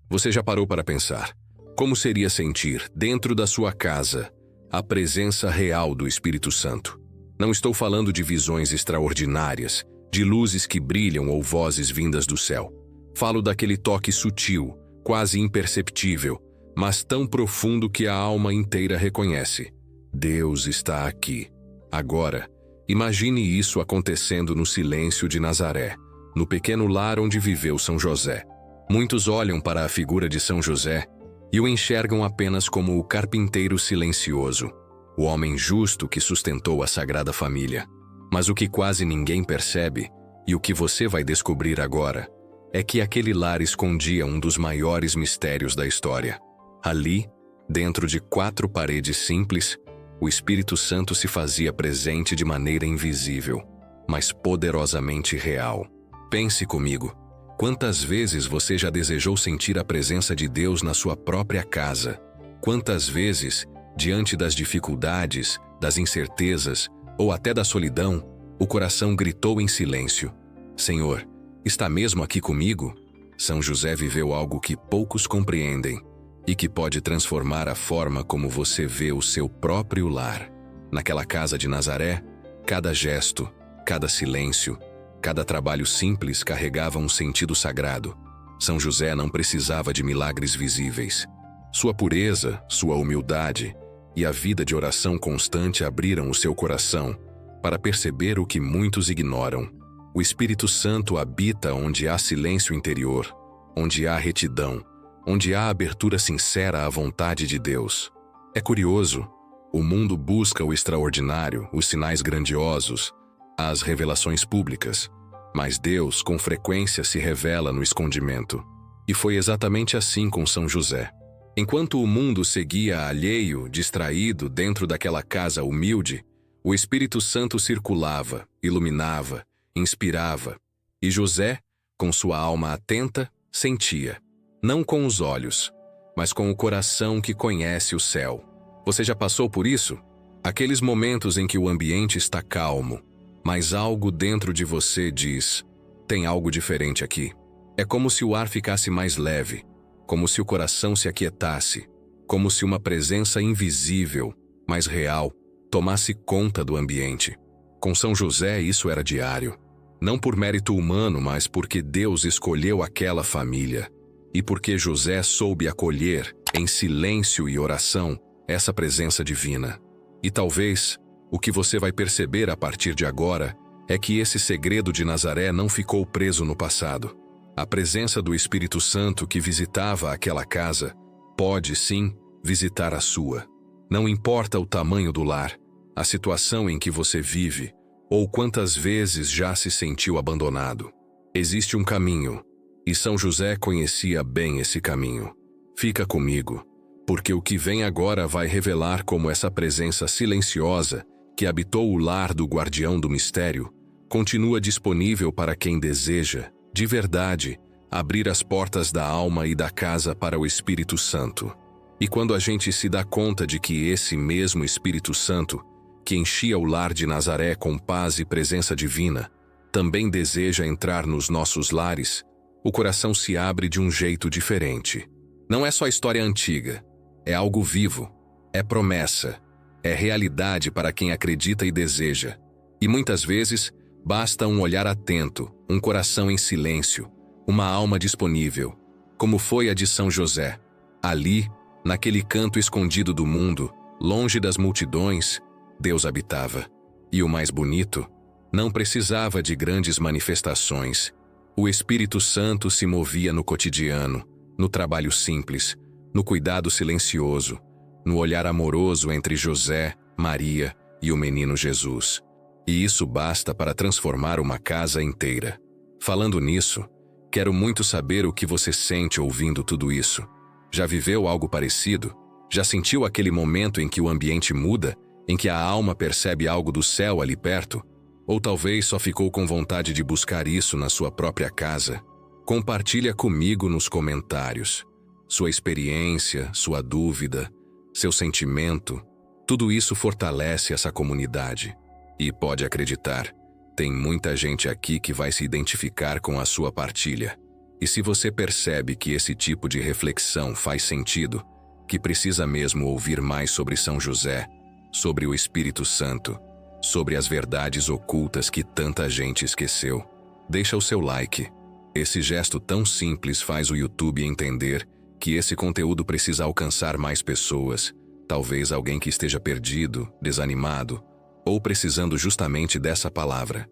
Você já parou para pensar como seria sentir, dentro da sua casa, a presença real do Espírito Santo? Não estou falando de visões extraordinárias, de luzes que brilham ou vozes vindas do céu. Falo daquele toque sutil, quase imperceptível, mas tão profundo que a alma inteira reconhece. Deus está aqui. Agora, imagine isso acontecendo no silêncio de Nazaré, no pequeno lar onde viveu São José. Muitos olham para a figura de São José e o enxergam apenas como o carpinteiro silencioso, o homem justo que sustentou a Sagrada Família. Mas o que quase ninguém percebe, e o que você vai descobrir agora, é que aquele lar escondia um dos maiores mistérios da história. Ali, dentro de 4 paredes simples, o Espírito Santo se fazia presente de maneira invisível, mas poderosamente real. Pense comigo. Quantas vezes você já desejou sentir a presença de Deus na sua própria casa? Quantas vezes, diante das dificuldades, das incertezas ou até da solidão, o coração gritou em silêncio: Senhor, está mesmo aqui comigo? São José viveu algo que poucos compreendem e que pode transformar a forma como você vê o seu próprio lar. Naquela casa de Nazaré, cada gesto, cada silêncio, cada trabalho simples carregava um sentido sagrado. São José não precisava de milagres visíveis. Sua pureza, sua humildade e a vida de oração constante abriram o seu coração para perceber o que muitos ignoram. O Espírito Santo habita onde há silêncio interior, onde há retidão, onde há abertura sincera à vontade de Deus. É curioso, o mundo busca o extraordinário, os sinais grandiosos, as revelações públicas, mas Deus com frequência se revela no escondimento. E foi exatamente assim com São José. Enquanto o mundo seguia alheio, distraído dentro daquela casa humilde, o Espírito Santo circulava, iluminava, inspirava, e José, com sua alma atenta, sentia, não com os olhos, mas com o coração que conhece o céu. Você já passou por isso? Aqueles momentos em que o ambiente está calmo, mas algo dentro de você diz: tem algo diferente aqui. É como se o ar ficasse mais leve, como se o coração se aquietasse, como se uma presença invisível, mas real, tomasse conta do ambiente. Com São José isso era diário. Não por mérito humano, mas porque Deus escolheu aquela família. E porque José soube acolher, em silêncio e oração, essa presença divina. E talvez, o que você vai perceber a partir de agora é que esse segredo de Nazaré não ficou preso no passado. A presença do Espírito Santo que visitava aquela casa pode, sim, visitar a sua. Não importa o tamanho do lar, a situação em que você vive, ou quantas vezes já se sentiu abandonado. Existe um caminho, e São José conhecia bem esse caminho. Fica comigo, porque o que vem agora vai revelar como essa presença silenciosa que habitou o lar do guardião do mistério continua disponível para quem deseja, de verdade, abrir as portas da alma e da casa para o Espírito Santo. E quando a gente se dá conta de que esse mesmo Espírito Santo, que enchia o lar de Nazaré com paz e presença divina, também deseja entrar nos nossos lares, o coração se abre de um jeito diferente. Não é só história antiga, é algo vivo, é promessa, é realidade para quem acredita e deseja. E muitas vezes, basta um olhar atento, um coração em silêncio, uma alma disponível, como foi a de São José. Ali, naquele canto escondido do mundo, longe das multidões, Deus habitava. E o mais bonito, não precisava de grandes manifestações. O Espírito Santo se movia no cotidiano, no trabalho simples, no cuidado silencioso, no olhar amoroso entre José, Maria e o menino Jesus. E isso basta para transformar uma casa inteira. Falando nisso, quero muito saber o que você sente ouvindo tudo isso. Já viveu algo parecido? Já sentiu aquele momento em que o ambiente muda, em que a alma percebe algo do céu ali perto? Ou talvez só ficou com vontade de buscar isso na sua própria casa? Compartilha comigo nos comentários. Sua experiência, sua dúvida, seu sentimento, tudo isso fortalece essa comunidade. E pode acreditar, tem muita gente aqui que vai se identificar com a sua partilha. E se você percebe que esse tipo de reflexão faz sentido, que precisa mesmo ouvir mais sobre São José, sobre o Espírito Santo, sobre as verdades ocultas que tanta gente esqueceu, deixa o seu like. Esse gesto tão simples faz o YouTube entender que esse conteúdo precisa alcançar mais pessoas, talvez alguém que esteja perdido, desanimado, ou precisando justamente dessa palavra.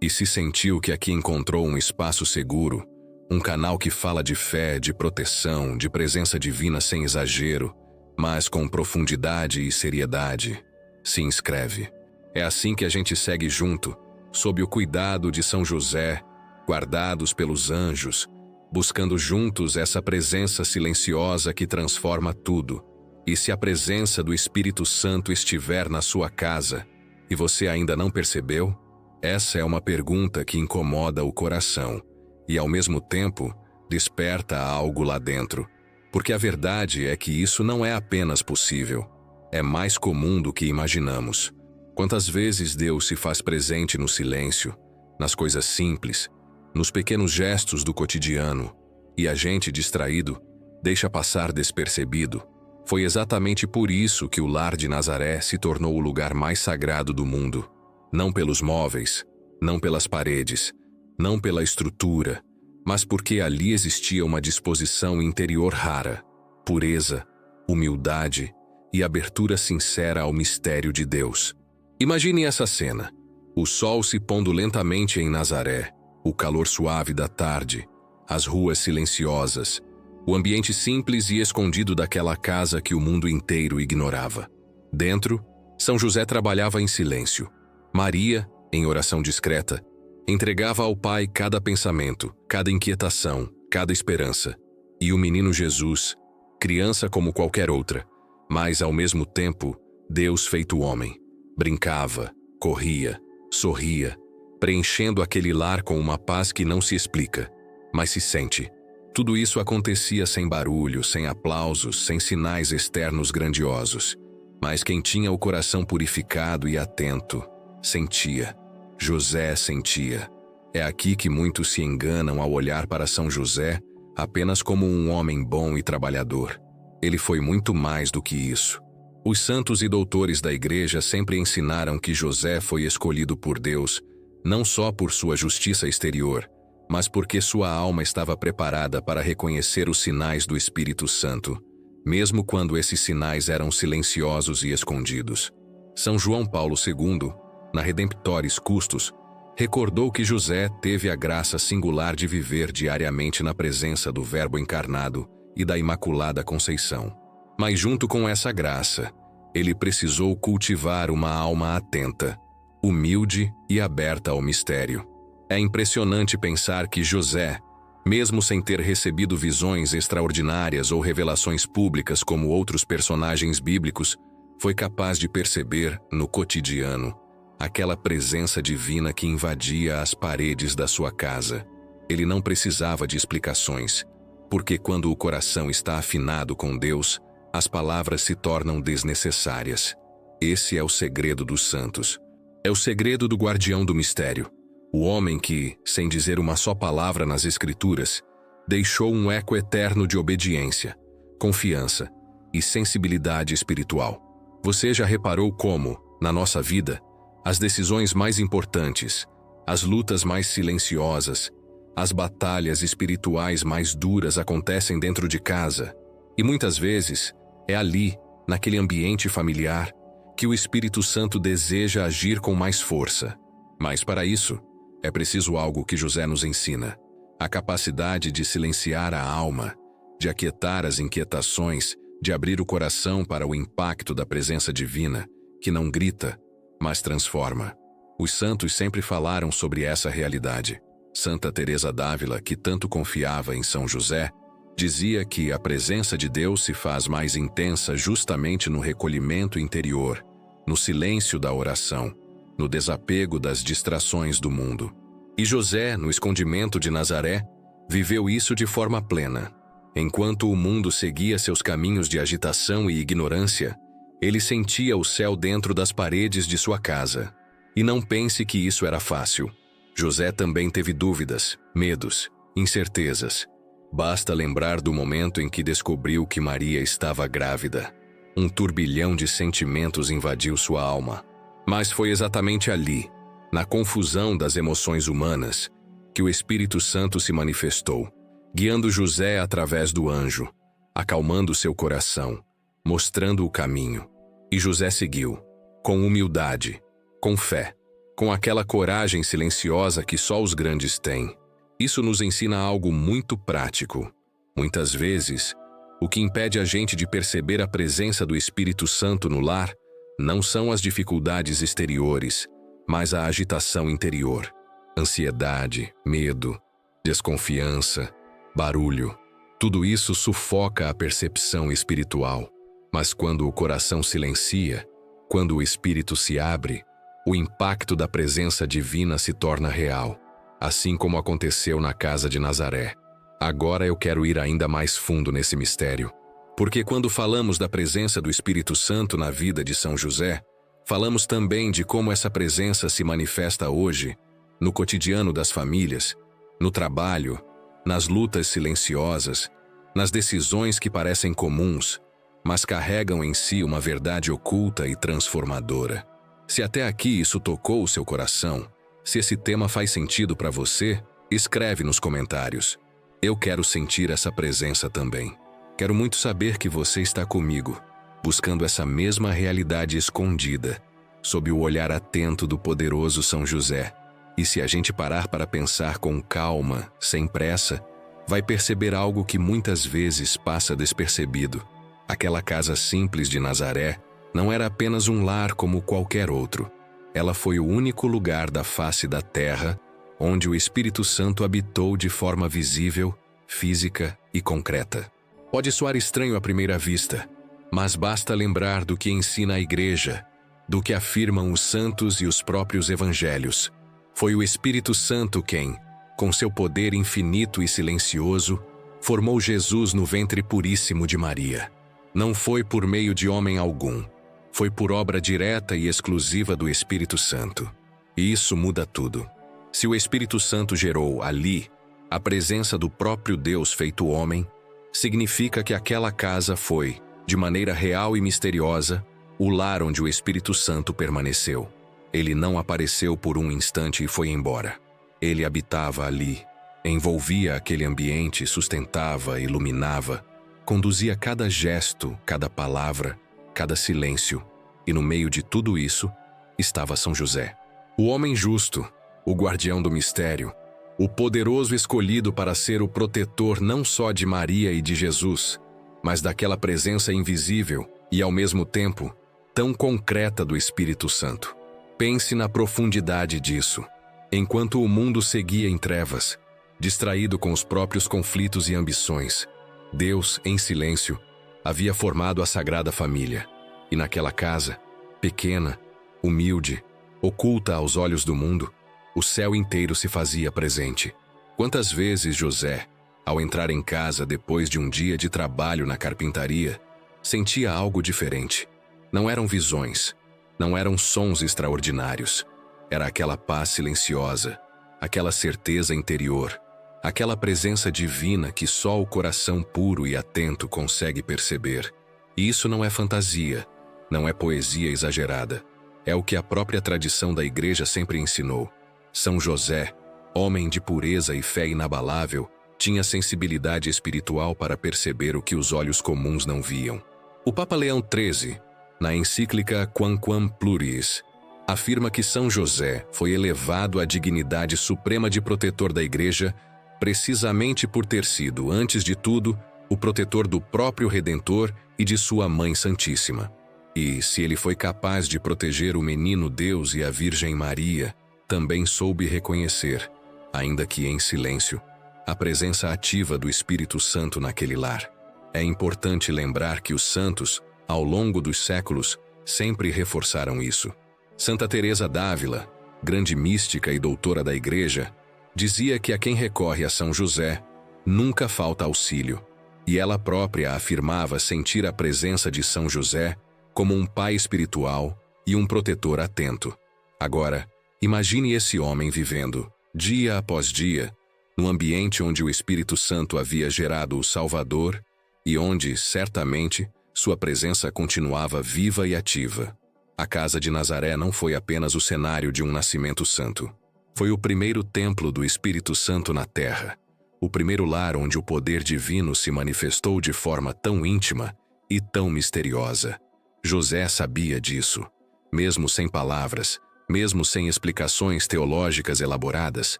E se sentiu que aqui encontrou um espaço seguro, um canal que fala de fé, de proteção, de presença divina sem exagero, mas com profundidade e seriedade, se inscreve. É assim que a gente segue junto, sob o cuidado de São José, guardados pelos anjos, buscando juntos essa presença silenciosa que transforma tudo. E se a presença do Espírito Santo estiver na sua casa, e você ainda não percebeu, essa é uma pergunta que incomoda o coração e, ao mesmo tempo, desperta algo lá dentro. Porque a verdade é que isso não é apenas possível, é mais comum do que imaginamos. Quantas vezes Deus se faz presente no silêncio, nas coisas simples, nos pequenos gestos do cotidiano, e a gente, distraído, deixa passar despercebido. Foi exatamente por isso que o lar de Nazaré se tornou o lugar mais sagrado do mundo. Não pelos móveis, não pelas paredes, não pela estrutura, mas porque ali existia uma disposição interior rara, pureza, humildade e abertura sincera ao mistério de Deus. Imagine essa cena: o sol se pondo lentamente em Nazaré, o calor suave da tarde, as ruas silenciosas, o ambiente simples e escondido daquela casa que o mundo inteiro ignorava. Dentro, São José trabalhava em silêncio. Maria, em oração discreta, entregava ao Pai cada pensamento, cada inquietação, cada esperança. E o menino Jesus, criança como qualquer outra, mas ao mesmo tempo, Deus feito homem, brincava, corria, sorria, preenchendo aquele lar com uma paz que não se explica, mas se sente. Tudo isso acontecia sem barulho, sem aplausos, sem sinais externos grandiosos. Mas quem tinha o coração purificado e atento, sentia. José sentia. É aqui que muitos se enganam ao olhar para São José apenas como um homem bom e trabalhador. Ele foi muito mais do que isso. Os santos e doutores da Igreja sempre ensinaram que José foi escolhido por Deus, não só por sua justiça exterior, mas porque sua alma estava preparada para reconhecer os sinais do Espírito Santo, mesmo quando esses sinais eram silenciosos e escondidos. São João Paulo II, na Redemptoris Custos, recordou que José teve a graça singular de viver diariamente na presença do Verbo encarnado e da Imaculada Conceição. Mas junto com essa graça, ele precisou cultivar uma alma atenta, humilde e aberta ao mistério. É impressionante pensar que José, mesmo sem ter recebido visões extraordinárias ou revelações públicas como outros personagens bíblicos, foi capaz de perceber, no cotidiano, aquela presença divina que invadia as paredes da sua casa. Ele não precisava de explicações, porque quando o coração está afinado com Deus, as palavras se tornam desnecessárias. Esse é o segredo dos santos. É o segredo do guardião do mistério. O homem que, sem dizer uma só palavra nas Escrituras, deixou um eco eterno de obediência, confiança e sensibilidade espiritual. Você já reparou como, na nossa vida, as decisões mais importantes, as lutas mais silenciosas, as batalhas espirituais mais duras acontecem dentro de casa? E muitas vezes, é ali, naquele ambiente familiar, que o Espírito Santo deseja agir com mais força. Mas para isso, é preciso algo que José nos ensina: a capacidade de silenciar a alma, de aquietar as inquietações, de abrir o coração para o impacto da presença divina, que não grita, mas transforma. Os santos sempre falaram sobre essa realidade. Santa Teresa d'Ávila, que tanto confiava em São José, dizia que a presença de Deus se faz mais intensa justamente no recolhimento interior, no silêncio da oração, no desapego das distrações do mundo. E José, no escondimento de Nazaré, viveu isso de forma plena. Enquanto o mundo seguia seus caminhos de agitação e ignorância, ele sentia o céu dentro das paredes de sua casa. E não pense que isso era fácil. José também teve dúvidas, medos, incertezas. Basta lembrar do momento em que descobriu que Maria estava grávida. Um turbilhão de sentimentos invadiu sua alma. Mas foi exatamente ali, na confusão das emoções humanas, que o Espírito Santo se manifestou, guiando José através do anjo, acalmando seu coração, mostrando o caminho. E José seguiu, com humildade, com fé, com aquela coragem silenciosa que só os grandes têm. Isso nos ensina algo muito prático. Muitas vezes, o que impede a gente de perceber a presença do Espírito Santo no lar não são as dificuldades exteriores, mas a agitação interior. Ansiedade, medo, desconfiança, barulho. Tudo isso sufoca a percepção espiritual. Mas quando o coração silencia, quando o espírito se abre, o impacto da presença divina se torna real, assim como aconteceu na casa de Nazaré. Agora eu quero ir ainda mais fundo nesse mistério, porque quando falamos da presença do Espírito Santo na vida de São José, falamos também de como essa presença se manifesta hoje, no cotidiano das famílias, no trabalho, nas lutas silenciosas, nas decisões que parecem comuns, mas carregam em si uma verdade oculta e transformadora. Se até aqui isso tocou o seu coração, se esse tema faz sentido para você, escreve nos comentários. Eu quero sentir essa presença também. Quero muito saber que você está comigo, buscando essa mesma realidade escondida, sob o olhar atento do poderoso São José. E se a gente parar para pensar com calma, sem pressa, vai perceber algo que muitas vezes passa despercebido. Aquela casa simples de Nazaré não era apenas um lar como qualquer outro. Ela foi o único lugar da face da terra onde o Espírito Santo habitou de forma visível, física e concreta. Pode soar estranho à primeira vista, mas basta lembrar do que ensina a Igreja, do que afirmam os santos e os próprios evangelhos. Foi o Espírito Santo quem, com seu poder infinito e silencioso, formou Jesus no ventre puríssimo de Maria. Não foi por meio de homem algum, foi por obra direta e exclusiva do Espírito Santo. E isso muda tudo. Se o Espírito Santo gerou ali a presença do próprio Deus feito homem, significa que aquela casa foi, de maneira real e misteriosa, o lar onde o Espírito Santo permaneceu. Ele não apareceu por um instante e foi embora. Ele habitava ali, envolvia aquele ambiente, sustentava, iluminava, conduzia cada gesto, cada palavra, cada silêncio. E no meio de tudo isso, estava São José. O homem justo, o guardião do mistério, o poderoso escolhido para ser o protetor não só de Maria e de Jesus, mas daquela presença invisível e, ao mesmo tempo, tão concreta do Espírito Santo. Pense na profundidade disso. Enquanto o mundo seguia em trevas, distraído com os próprios conflitos e ambições, Deus, em silêncio, havia formado a Sagrada Família. E naquela casa, pequena, humilde, oculta aos olhos do mundo, o céu inteiro se fazia presente. Quantas vezes José, ao entrar em casa depois de um dia de trabalho na carpintaria, sentia algo diferente. Não eram visões, não eram sons extraordinários. Era aquela paz silenciosa, aquela certeza interior, aquela presença divina que só o coração puro e atento consegue perceber. E isso não é fantasia, não é poesia exagerada. É o que a própria tradição da Igreja sempre ensinou. São José, homem de pureza e fé inabalável, tinha sensibilidade espiritual para perceber o que os olhos comuns não viam. O Papa Leão XIII, na encíclica Quamquam Pluris, afirma que São José foi elevado à dignidade suprema de protetor da Igreja precisamente por ter sido, antes de tudo, o protetor do próprio Redentor e de sua Mãe Santíssima. E, se ele foi capaz de proteger o menino Deus e a Virgem Maria, também soube reconhecer, ainda que em silêncio, a presença ativa do Espírito Santo naquele lar. É importante lembrar que os santos, ao longo dos séculos, sempre reforçaram isso. Santa Teresa d'Ávila, grande mística e doutora da Igreja, dizia que a quem recorre a São José nunca falta auxílio, e ela própria afirmava sentir a presença de São José como um pai espiritual e um protetor atento. Agora, imagine esse homem vivendo, dia após dia, no ambiente onde o Espírito Santo havia gerado o Salvador e onde, certamente, sua presença continuava viva e ativa. A casa de Nazaré não foi apenas o cenário de um nascimento santo. Foi o primeiro templo do Espírito Santo na terra, o primeiro lar onde o poder divino se manifestou de forma tão íntima e tão misteriosa. José sabia disso. Mesmo sem palavras, mesmo sem explicações teológicas elaboradas,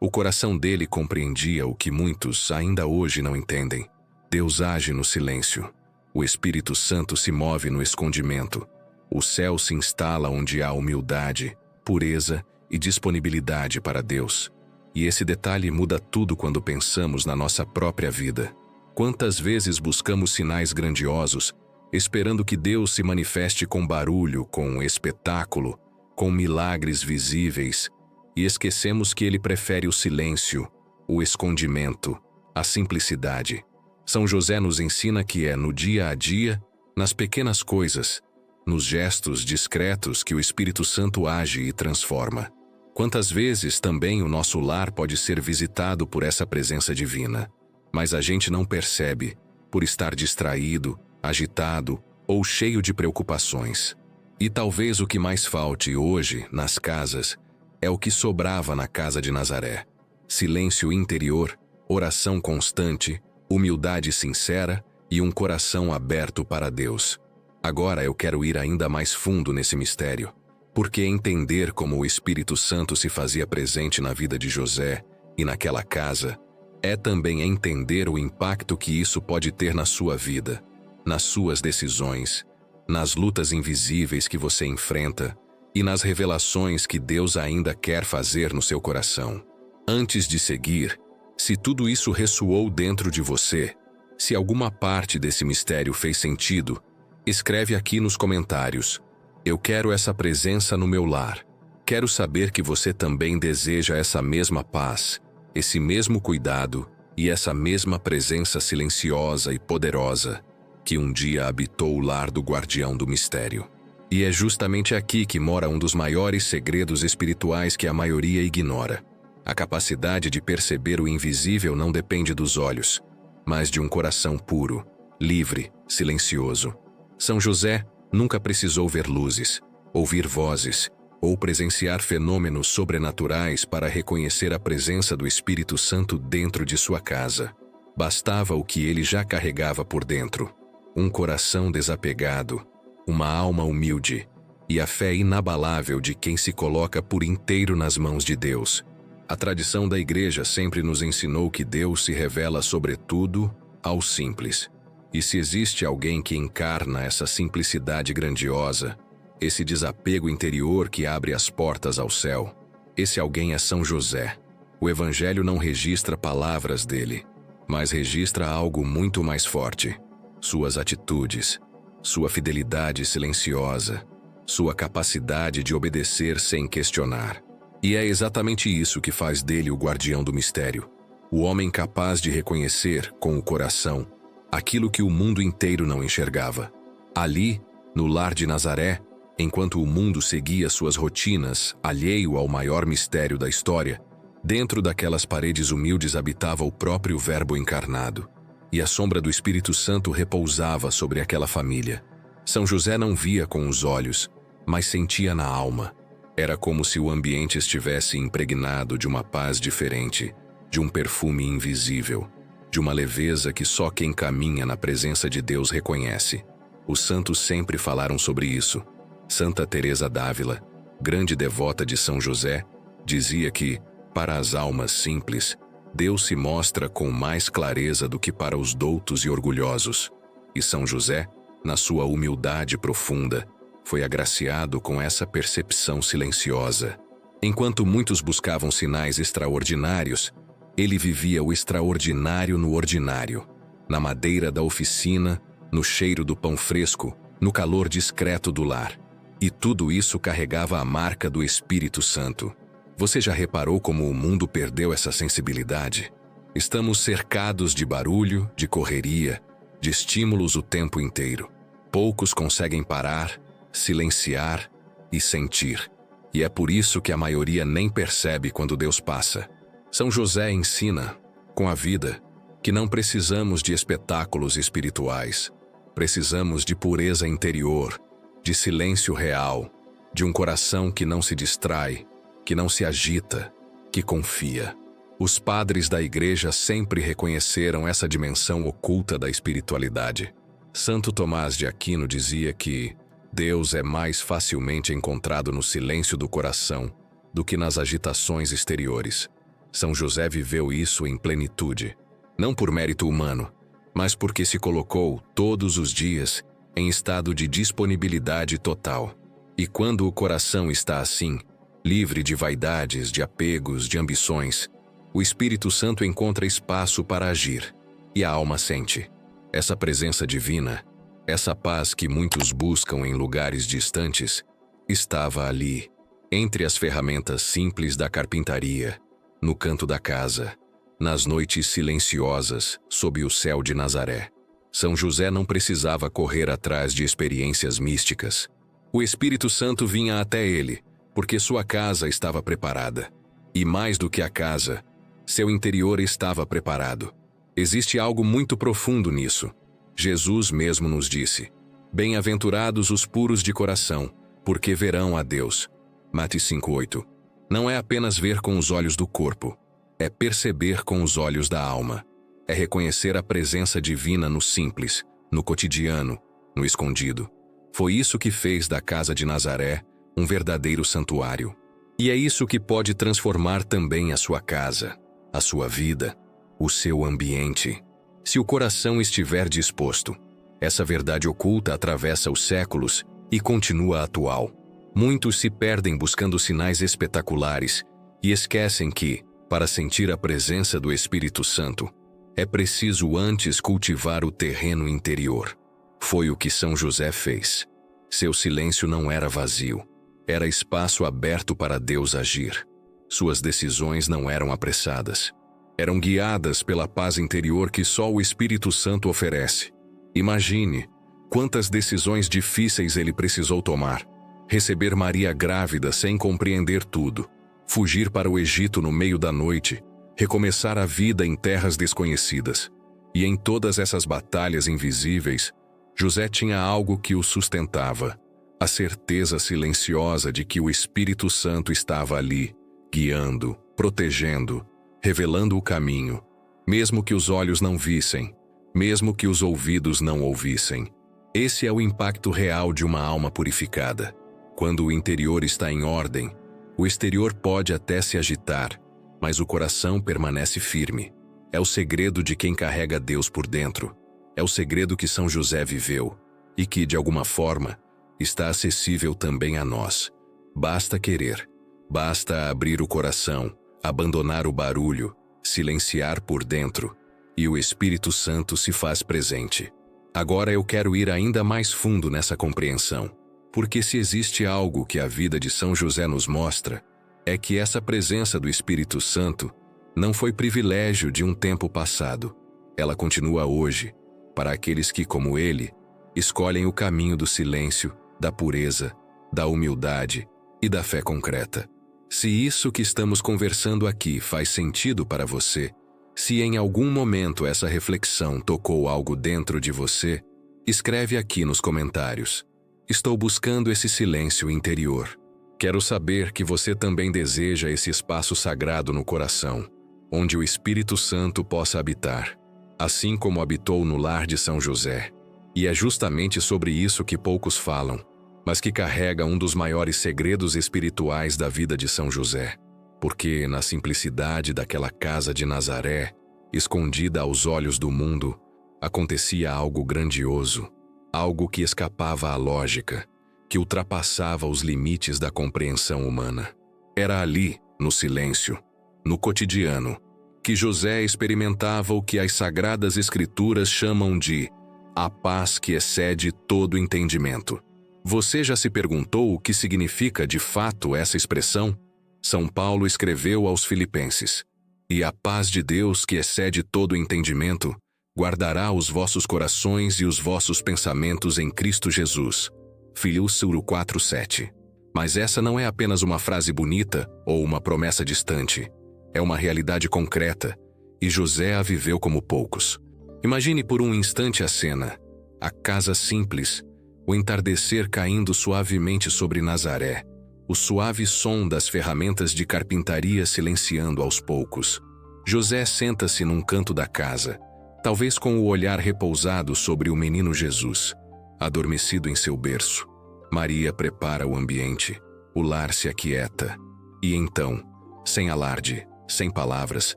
o coração dele compreendia o que muitos ainda hoje não entendem. Deus age no silêncio. O Espírito Santo se move no escondimento. O céu se instala onde há humildade, pureza e disponibilidade para Deus. E esse detalhe muda tudo quando pensamos na nossa própria vida. Quantas vezes buscamos sinais grandiosos, esperando que Deus se manifeste com barulho, com espetáculo, com milagres visíveis, e esquecemos que Ele prefere o silêncio, o escondimento, a simplicidade. São José nos ensina que é no dia a dia, nas pequenas coisas, nos gestos discretos que o Espírito Santo age e transforma. Quantas vezes também o nosso lar pode ser visitado por essa presença divina, mas a gente não percebe, por estar distraído, agitado ou cheio de preocupações. E talvez o que mais falte hoje, nas casas, é o que sobrava na casa de Nazaré: silêncio interior, oração constante, humildade sincera e um coração aberto para Deus. Agora eu quero ir ainda mais fundo nesse mistério, porque entender como o Espírito Santo se fazia presente na vida de José e naquela casa é também entender o impacto que isso pode ter na sua vida, nas suas decisões, nas lutas invisíveis que você enfrenta e nas revelações que Deus ainda quer fazer no seu coração. Antes de seguir, se tudo isso ressoou dentro de você, se alguma parte desse mistério fez sentido, escreve aqui nos comentários: eu quero essa presença no meu lar. Quero saber que você também deseja essa mesma paz, esse mesmo cuidado e essa mesma presença silenciosa e poderosa que um dia habitou o lar do guardião do mistério. E é justamente aqui que mora um dos maiores segredos espirituais que a maioria ignora. A capacidade de perceber o invisível não depende dos olhos, mas de um coração puro, livre, silencioso. São José nunca precisou ver luzes, ouvir vozes ou presenciar fenômenos sobrenaturais para reconhecer a presença do Espírito Santo dentro de sua casa. Bastava o que ele já carregava por dentro: um coração desapegado, uma alma humilde e a fé inabalável de quem se coloca por inteiro nas mãos de Deus. A tradição da Igreja sempre nos ensinou que Deus se revela sobretudo aos simples. E se existe alguém que encarna essa simplicidade grandiosa, esse desapego interior que abre as portas ao céu, esse alguém é São José. O Evangelho não registra palavras dele, mas registra algo muito mais forte: suas atitudes, sua fidelidade silenciosa, sua capacidade de obedecer sem questionar. E é exatamente isso que faz dele o guardião do mistério, o homem capaz de reconhecer, com o coração, aquilo que o mundo inteiro não enxergava. Ali, no lar de Nazaré, enquanto o mundo seguia suas rotinas, alheio ao maior mistério da história, dentro daquelas paredes humildes habitava o próprio Verbo encarnado, e a sombra do Espírito Santo repousava sobre aquela família. São José não via com os olhos, mas sentia na alma. Era como se o ambiente estivesse impregnado de uma paz diferente, de um perfume invisível, de uma leveza que só quem caminha na presença de Deus reconhece. Os santos sempre falaram sobre isso. Santa Teresa d'Ávila, grande devota de São José, dizia que, para as almas simples, Deus se mostra com mais clareza do que para os doutos e orgulhosos. E São José, na sua humildade profunda, foi agraciado com essa percepção silenciosa. Enquanto muitos buscavam sinais extraordinários, ele vivia o extraordinário no ordinário, na madeira da oficina, no cheiro do pão fresco, no calor discreto do lar. E tudo isso carregava a marca do Espírito Santo. Você já reparou como o mundo perdeu essa sensibilidade? Estamos cercados de barulho, de correria, de estímulos o tempo inteiro. Poucos conseguem parar, silenciar e sentir. E é por isso que a maioria nem percebe quando Deus passa. São José ensina, com a vida, que não precisamos de espetáculos espirituais. Precisamos de pureza interior, de silêncio real, de um coração que não se distrai, que não se agita, que confia. Os padres da Igreja sempre reconheceram essa dimensão oculta da espiritualidade. Santo Tomás de Aquino dizia que Deus é mais facilmente encontrado no silêncio do coração do que nas agitações exteriores. São José viveu isso em plenitude, não por mérito humano, mas porque se colocou, todos os dias, em estado de disponibilidade total. E quando o coração está assim, livre de vaidades, de apegos, de ambições, o Espírito Santo encontra espaço para agir, e a alma sente. Essa presença divina, essa paz que muitos buscam em lugares distantes, estava ali, entre as ferramentas simples da carpintaria, no canto da casa, nas noites silenciosas, sob o céu de Nazaré. São José não precisava correr atrás de experiências místicas. O Espírito Santo vinha até ele, porque sua casa estava preparada. E mais do que a casa, seu interior estava preparado. Existe algo muito profundo nisso. Jesus mesmo nos disse: "Bem-aventurados os puros de coração, porque verão a Deus." Mateus 5:8. Não é apenas ver com os olhos do corpo, é perceber com os olhos da alma. É reconhecer a presença divina no simples, no cotidiano, no escondido. Foi isso que fez da casa de Nazaré um verdadeiro santuário. E é isso que pode transformar também a sua casa, a sua vida, o seu ambiente. Se o coração estiver disposto, essa verdade oculta atravessa os séculos e continua atual. Muitos se perdem buscando sinais espetaculares e esquecem que, para sentir a presença do Espírito Santo, é preciso antes cultivar o terreno interior. Foi o que São José fez. Seu silêncio não era vazio, era espaço aberto para Deus agir. Suas decisões não eram apressadas. Eram guiadas pela paz interior que só o Espírito Santo oferece. Imagine quantas decisões difíceis ele precisou tomar. Receber Maria grávida sem compreender tudo. Fugir para o Egito no meio da noite. Recomeçar a vida em terras desconhecidas. E em todas essas batalhas invisíveis, José tinha algo que o sustentava. A certeza silenciosa de que o Espírito Santo estava ali, guiando, protegendo, revelando o caminho, mesmo que os olhos não vissem, mesmo que os ouvidos não ouvissem. Esse é o impacto real de uma alma purificada. Quando o interior está em ordem, o exterior pode até se agitar, mas o coração permanece firme. É o segredo de quem carrega Deus por dentro. É o segredo que São José viveu e que, de alguma forma, está acessível também a nós. Basta querer, basta abrir o coração, abandonar o barulho, silenciar por dentro, e o Espírito Santo se faz presente. Agora eu quero ir ainda mais fundo nessa compreensão, porque se existe algo que a vida de São José nos mostra, é que essa presença do Espírito Santo não foi privilégio de um tempo passado. Ela continua hoje, para aqueles que, como ele, escolhem o caminho do silêncio, da pureza, da humildade e da fé concreta. Se isso que estamos conversando aqui faz sentido para você, se em algum momento essa reflexão tocou algo dentro de você, escreve aqui nos comentários. Estou buscando esse silêncio interior. Quero saber que você também deseja esse espaço sagrado no coração, onde o Espírito Santo possa habitar, assim como habitou no lar de São José. E é justamente sobre isso que poucos falam, mas que carrega um dos maiores segredos espirituais da vida de São José. Porque na simplicidade daquela casa de Nazaré, escondida aos olhos do mundo, acontecia algo grandioso, algo que escapava à lógica, que ultrapassava os limites da compreensão humana. Era ali, no silêncio, no cotidiano, que José experimentava o que as Sagradas Escrituras chamam de a paz que excede todo entendimento. Você já se perguntou o que significa de fato essa expressão? São Paulo escreveu aos Filipenses: "E a paz de Deus, que excede todo entendimento, guardará os vossos corações e os vossos pensamentos em Cristo Jesus." Filhos 4:7. Mas essa não é apenas uma frase bonita ou uma promessa distante. é uma realidade concreta, e José a viveu como poucos. Imagine por um instante a cena: a casa simples, o entardecer caindo suavemente sobre Nazaré, o suave som das ferramentas de carpintaria silenciando aos poucos. José senta-se num canto da casa, talvez com o olhar repousado sobre o menino Jesus, adormecido em seu berço. Maria prepara o ambiente, o lar se aquieta. E então, sem alarde, sem palavras,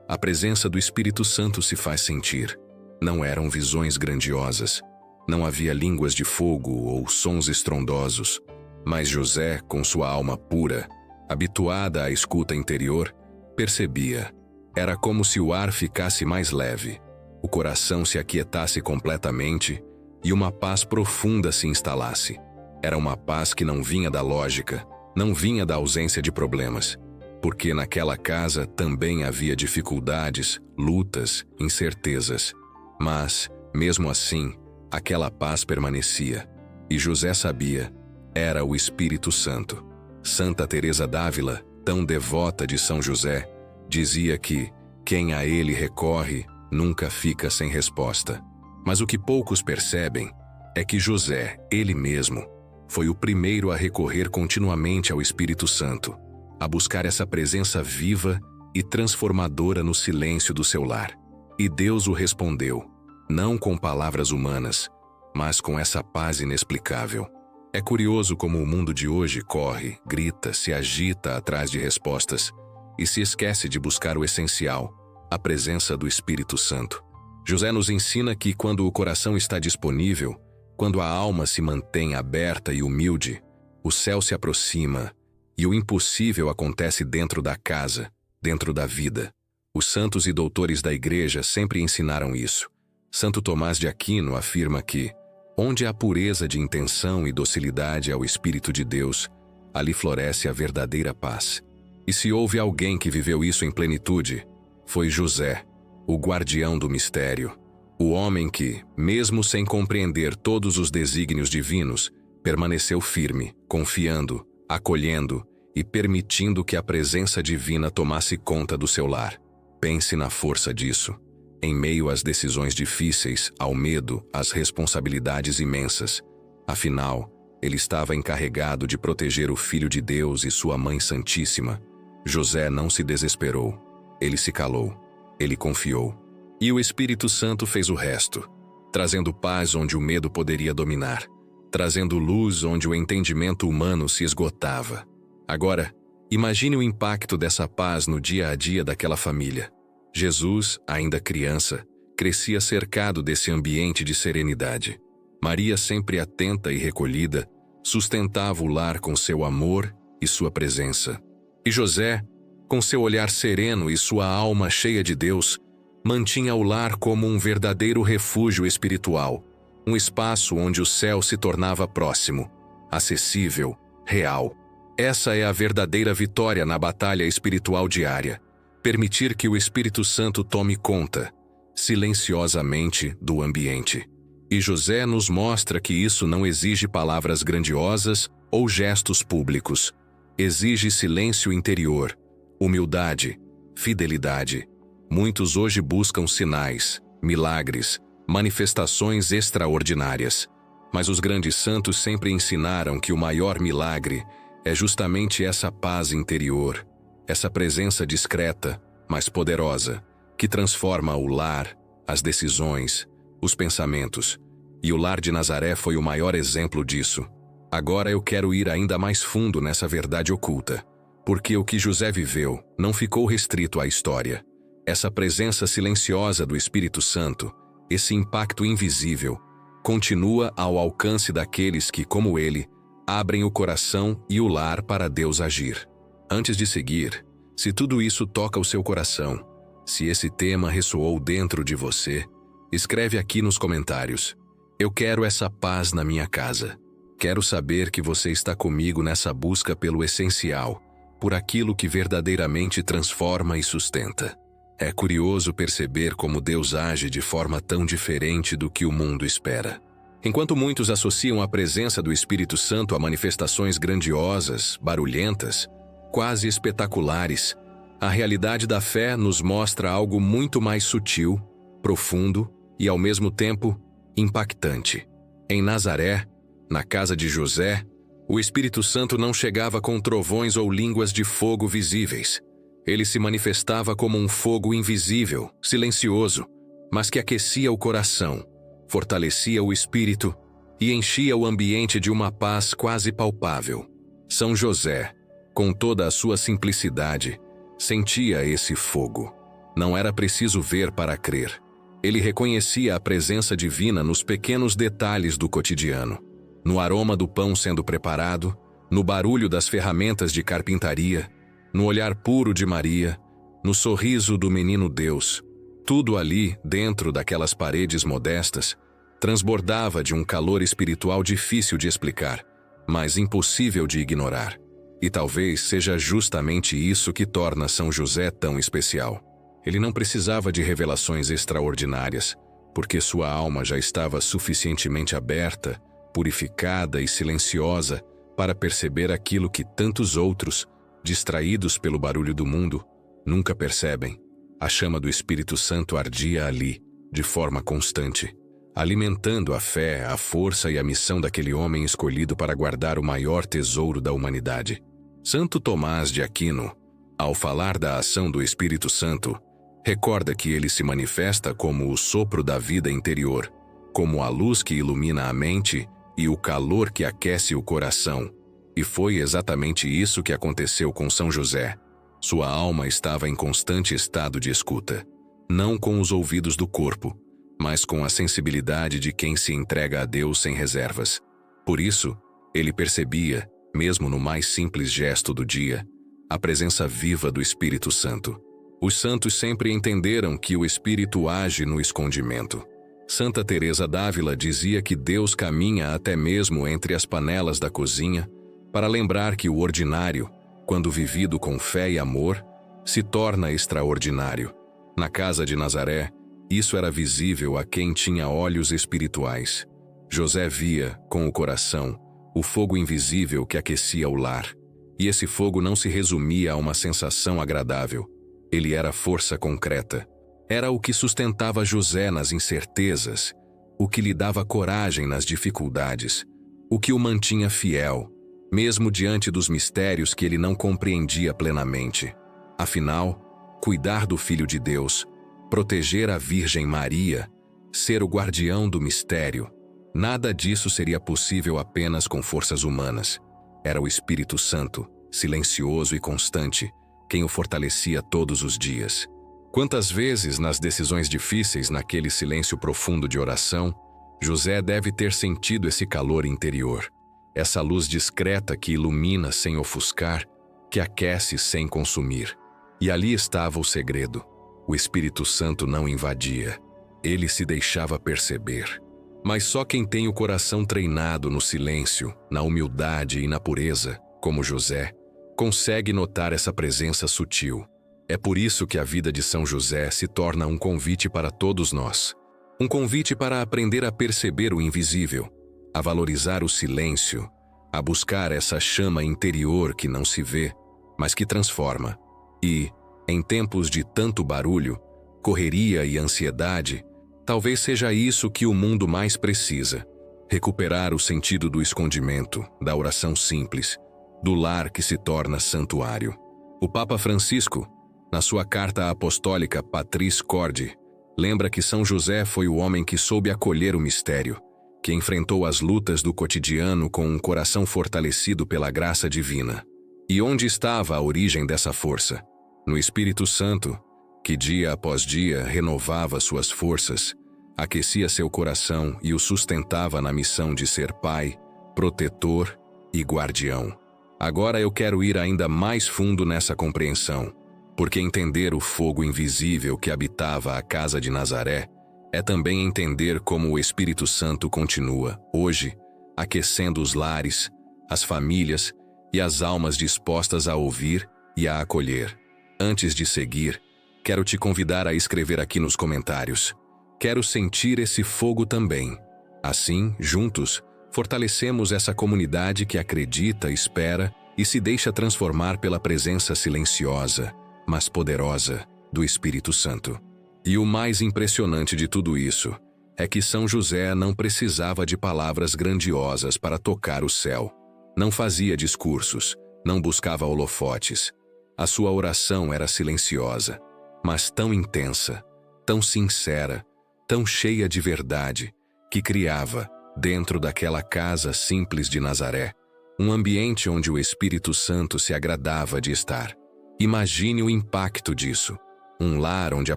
a presença do Espírito Santo se faz sentir. Não eram visões grandiosas, não havia línguas de fogo ou sons estrondosos, mas José, com sua alma pura, habituada à escuta interior, percebia. Era como se o ar ficasse mais leve, o coração se aquietasse completamente e uma paz profunda se instalasse. Era uma paz que não vinha da lógica, não vinha da ausência de problemas, porque naquela casa também havia dificuldades, lutas, incertezas. Mas, mesmo assim, aquela paz permanecia. E José sabia, era o Espírito Santo. Santa Teresa d'Ávila, tão devota de São José, dizia que quem a ele recorre nunca fica sem resposta. Mas o que poucos percebem é que José, ele mesmo, foi o primeiro a recorrer continuamente ao Espírito Santo, a buscar essa presença viva e transformadora no silêncio do seu lar. E Deus o respondeu, não com palavras humanas, mas com essa paz inexplicável. É curioso como o mundo de hoje corre, grita, se agita atrás de respostas e se esquece de buscar o essencial, a presença do Espírito Santo. José nos ensina que quando o coração está disponível, quando a alma se mantém aberta e humilde, o céu se aproxima e o impossível acontece dentro da casa, dentro da vida. Os santos e doutores da Igreja sempre ensinaram isso. Santo Tomás de Aquino afirma que, onde há pureza de intenção e docilidade ao Espírito de Deus, ali floresce a verdadeira paz. E se houve alguém que viveu isso em plenitude, foi José, o guardião do mistério, o homem que, mesmo sem compreender todos os desígnios divinos, permaneceu firme, confiando, acolhendo e permitindo que a presença divina tomasse conta do seu lar. Pense na força disso. Em meio às decisões difíceis, ao medo, às responsabilidades imensas. Afinal, ele estava encarregado de proteger o Filho de Deus e sua Mãe Santíssima. José não se desesperou. Ele se calou. Ele confiou. E o Espírito Santo fez o resto, trazendo paz onde o medo poderia dominar, trazendo luz onde o entendimento humano se esgotava. Agora, imagine o impacto dessa paz no dia a dia daquela família. Jesus, ainda criança, crescia cercado desse ambiente de serenidade. Maria, sempre atenta e recolhida, sustentava o lar com seu amor e sua presença. E José, com seu olhar sereno e sua alma cheia de Deus, mantinha o lar como um verdadeiro refúgio espiritual, um espaço onde o céu se tornava próximo, acessível, real. Essa é a verdadeira vitória na batalha espiritual diária. Permitir que o Espírito Santo tome conta, silenciosamente, do ambiente. E José nos mostra que isso não exige palavras grandiosas ou gestos públicos. Exige silêncio interior, humildade, fidelidade. Muitos hoje buscam sinais, milagres, manifestações extraordinárias. Mas os grandes santos sempre ensinaram que o maior milagre é justamente essa paz interior, essa presença discreta, mas poderosa, que transforma o lar, as decisões, os pensamentos. E o lar de Nazaré foi o maior exemplo disso. Agora eu quero ir ainda mais fundo nessa verdade oculta, porque o que José viveu não ficou restrito à história. Essa presença silenciosa do Espírito Santo, esse impacto invisível, continua ao alcance daqueles que, como ele, abrem o coração e o lar para Deus agir. Antes de seguir, se tudo isso toca o seu coração, se esse tema ressoou dentro de você, escreve aqui nos comentários. Eu quero essa paz na minha casa. Quero saber que você está comigo nessa busca pelo essencial, por aquilo que verdadeiramente transforma e sustenta. É curioso perceber como Deus age de forma tão diferente do que o mundo espera. Enquanto muitos associam a presença do Espírito Santo a manifestações grandiosas, barulhentas, quase espetaculares, A realidade da fé nos mostra algo muito mais sutil, profundo e, ao mesmo tempo, impactante. Em Nazaré, na casa de José, o Espírito Santo não chegava com trovões ou línguas de fogo visíveis. Ele se manifestava como um fogo invisível, silencioso, mas que aquecia o coração, fortalecia o espírito e enchia o ambiente de uma paz quase palpável. São José, com toda a sua simplicidade, sentia esse fogo. Não era preciso ver para crer. Ele reconhecia a presença divina nos pequenos detalhes do cotidiano, no aroma do pão sendo preparado, no barulho das ferramentas de carpintaria, no olhar puro de Maria, no sorriso do menino Deus. Tudo ali, dentro daquelas paredes modestas, transbordava de um calor espiritual difícil de explicar, mas impossível de ignorar. E talvez seja justamente isso que torna São José tão especial. Ele não precisava de revelações extraordinárias, porque sua alma já estava suficientemente aberta, purificada e silenciosa para perceber aquilo que tantos outros, distraídos pelo barulho do mundo, nunca percebem. A chama do Espírito Santo ardia ali, de forma constante, alimentando a fé, a força e a missão daquele homem escolhido para guardar o maior tesouro da humanidade. Santo Tomás de Aquino, ao falar da ação do Espírito Santo, recorda que ele se manifesta como o sopro da vida interior, como a luz que ilumina a mente e o calor que aquece o coração. E foi exatamente isso que aconteceu com São José. Sua alma estava em constante estado de escuta, não com os ouvidos do corpo, mas com a sensibilidade de quem se entrega a Deus sem reservas. Por isso, ele percebia, mesmo no mais simples gesto do dia, a presença viva do Espírito Santo. Os santos sempre entenderam que o Espírito age no escondimento. Santa Teresa d'Ávila dizia que Deus caminha até mesmo entre as panelas da cozinha para lembrar que o ordinário, quando vivido com fé e amor, se torna extraordinário. Na casa de Nazaré, isso era visível a quem tinha olhos espirituais. José via, com o coração, o fogo invisível que aquecia o lar. E esse fogo não se resumia a uma sensação agradável. Ele era força concreta. Era o que sustentava José nas incertezas, o que lhe dava coragem nas dificuldades, o que o mantinha fiel, mesmo diante dos mistérios que ele não compreendia plenamente. Afinal, cuidar do Filho de Deus, proteger a Virgem Maria, ser o guardião do mistério, nada disso seria possível apenas com forças humanas. Era o Espírito Santo, silencioso e constante, quem o fortalecia todos os dias. Quantas vezes, nas decisões difíceis, naquele silêncio profundo de oração, José deve ter sentido esse calor interior, essa luz discreta que ilumina sem ofuscar, que aquece sem consumir. E ali estava o segredo. O Espírito Santo não invadia. Ele se deixava perceber. Mas só quem tem o coração treinado no silêncio, na humildade e na pureza, como José, consegue notar essa presença sutil. É por isso que a vida de São José se torna um convite para todos nós. Um convite para aprender a perceber o invisível, a valorizar o silêncio, a buscar essa chama interior que não se vê, mas que transforma. E, em tempos de tanto barulho, correria e ansiedade, talvez seja isso que o mundo mais precisa: recuperar o sentido do escondimento, da oração simples, do lar que se torna santuário. O Papa Francisco, na sua carta apostólica Patris Corde, lembra que São José foi o homem que soube acolher o mistério, que enfrentou as lutas do cotidiano com um coração fortalecido pela graça divina. E onde estava a origem dessa força? No Espírito Santo, que dia após dia renovava suas forças, aquecia seu coração e o sustentava na missão de ser pai, protetor e guardião. Agora eu quero ir ainda mais fundo nessa compreensão, porque entender o fogo invisível que habitava a casa de Nazaré é também entender como o Espírito Santo continua, hoje, aquecendo os lares, as famílias e as almas dispostas a ouvir e a acolher. Antes de seguir, quero te convidar a escrever aqui nos comentários: quero sentir esse fogo também. Assim, juntos, fortalecemos essa comunidade que acredita, espera e se deixa transformar pela presença silenciosa, mas poderosa, do Espírito Santo. E o mais impressionante de tudo isso é que São José não precisava de palavras grandiosas para tocar o céu. Não fazia discursos, não buscava holofotes. A sua oração era silenciosa, mas tão intensa, tão sincera, tão cheia de verdade, que criava, dentro daquela casa simples de Nazaré, um ambiente onde o Espírito Santo se agradava de estar. Imagine o impacto disso. Um lar onde a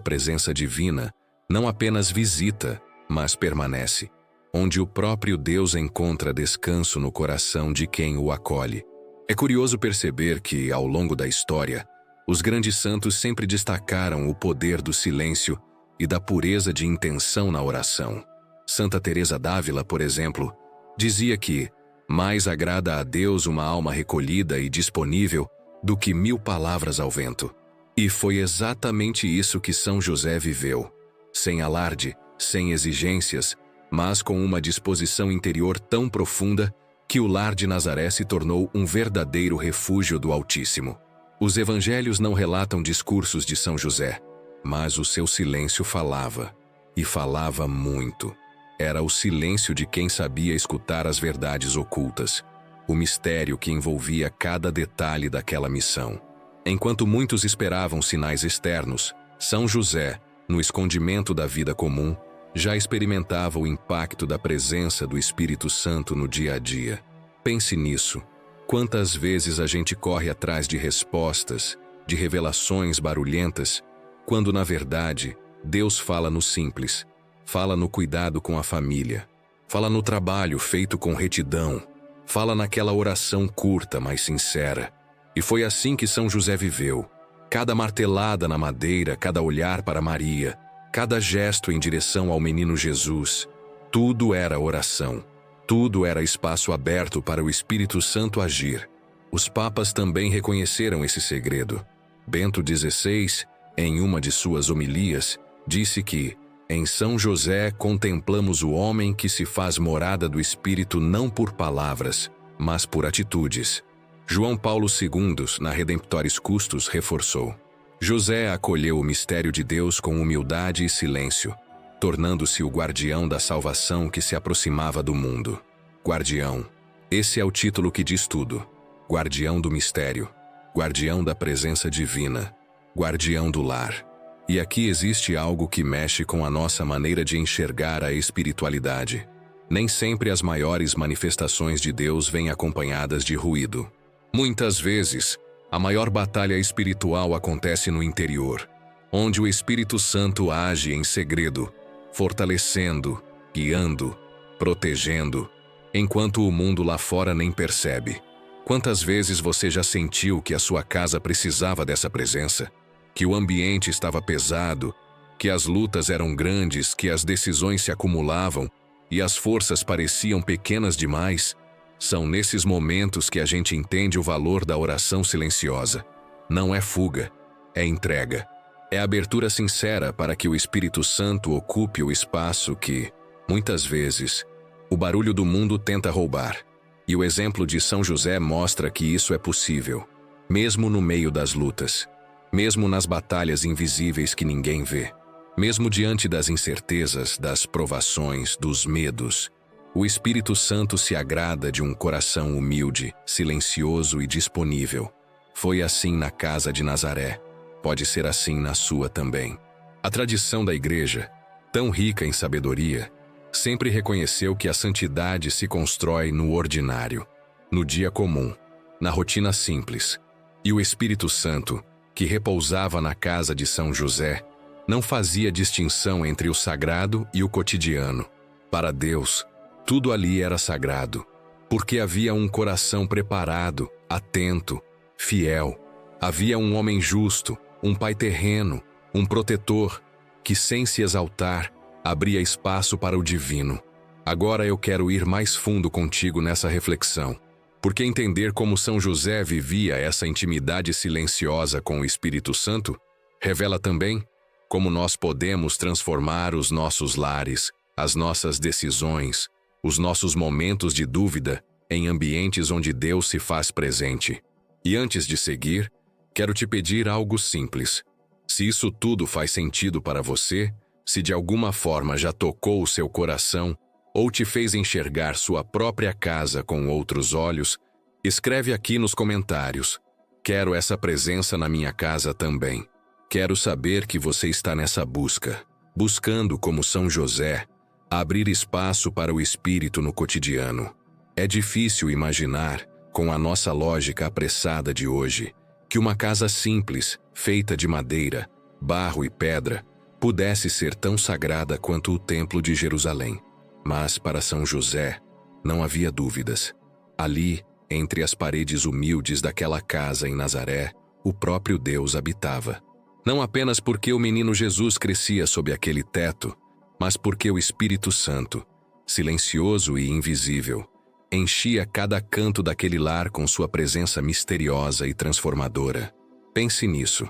presença divina não apenas visita, mas permanece. Onde o próprio Deus encontra descanso no coração de quem o acolhe. É curioso perceber que, ao longo da história, os grandes santos sempre destacaram o poder do silêncio e da pureza de intenção na oração. Santa Teresa d'Ávila, por exemplo, dizia que mais agrada a Deus uma alma recolhida e disponível do que 1000 palavras ao vento. E foi exatamente isso que São José viveu, sem alarde, sem exigências, mas com uma disposição interior tão profunda que o lar de Nazaré se tornou um verdadeiro refúgio do Altíssimo. Os evangelhos não relatam discursos de São José, mas o seu silêncio falava, e falava muito. Era o silêncio de quem sabia escutar as verdades ocultas, o mistério que envolvia cada detalhe daquela missão. Enquanto muitos esperavam sinais externos, São José, no escondimento da vida comum, já experimentava o impacto da presença do Espírito Santo no dia a dia. Pense nisso. Quantas vezes a gente corre atrás de respostas, de revelações barulhentas, quando na verdade Deus fala no simples, fala no cuidado com a família, fala no trabalho feito com retidão, fala naquela oração curta, mas sincera. E foi assim que São José viveu. Cada martelada na madeira, cada olhar para Maria, cada gesto em direção ao menino Jesus, tudo era oração. Tudo era espaço aberto para o Espírito Santo agir. Os papas também reconheceram esse segredo. Bento XVI, em uma de suas homilias, disse que, em São José contemplamos o homem que se faz morada do Espírito não por palavras, mas por atitudes. João Paulo II, na Redemptoris Custos, reforçou: José acolheu o mistério de Deus com humildade e silêncio, tornando-se o guardião da salvação que se aproximava do mundo. Guardião. Esse é o título que diz tudo. Guardião do mistério. Guardião da presença divina. Guardião do lar. E aqui existe algo que mexe com a nossa maneira de enxergar a espiritualidade. Nem sempre as maiores manifestações de Deus vêm acompanhadas de ruído. Muitas vezes, a maior batalha espiritual acontece no interior, onde o Espírito Santo age em segredo, fortalecendo, guiando, protegendo, enquanto o mundo lá fora nem percebe. Quantas vezes você já sentiu que a sua casa precisava dessa presença? Que o ambiente estava pesado, que as lutas eram grandes, que as decisões se acumulavam e as forças pareciam pequenas demais? São nesses momentos que a gente entende o valor da oração silenciosa. Não é fuga, é entrega. É abertura sincera para que o Espírito Santo ocupe o espaço que, muitas vezes, o barulho do mundo tenta roubar. E o exemplo de São José mostra que isso é possível, mesmo no meio das lutas, mesmo nas batalhas invisíveis que ninguém vê, mesmo diante das incertezas, das provações, dos medos. O Espírito Santo se agrada de um coração humilde, silencioso e disponível. Foi assim na casa de Nazaré. Pode ser assim na sua também. A tradição da Igreja, tão rica em sabedoria, sempre reconheceu que a santidade se constrói no ordinário, no dia comum, na rotina simples. E o Espírito Santo, que repousava na casa de São José, não fazia distinção entre o sagrado e o cotidiano. Para Deus, tudo ali era sagrado, porque havia um coração preparado, atento, fiel. Havia um homem justo, um pai terreno, um protetor, que sem se exaltar, abria espaço para o divino. Agora eu quero ir mais fundo contigo nessa reflexão, porque entender como São José vivia essa intimidade silenciosa com o Espírito Santo revela também como nós podemos transformar os nossos lares, as nossas decisões, os nossos momentos de dúvida em ambientes onde Deus se faz presente. E antes de seguir, quero te pedir algo simples. Se isso tudo faz sentido para você, se de alguma forma já tocou o seu coração ou te fez enxergar sua própria casa com outros olhos, escreve aqui nos comentários. Quero essa presença na minha casa também. Quero saber que você está nessa busca, buscando, como São José, abrir espaço para o Espírito no cotidiano. É difícil imaginar, com a nossa lógica apressada de hoje, que uma casa simples, feita de madeira, barro e pedra, pudesse ser tão sagrada quanto o Templo de Jerusalém. Mas para São José, não havia dúvidas. Ali, entre as paredes humildes daquela casa em Nazaré, o próprio Deus habitava. Não apenas porque o menino Jesus crescia sob aquele teto, mas porque o Espírito Santo, silencioso e invisível, enchia cada canto daquele lar com sua presença misteriosa e transformadora. Pense nisso.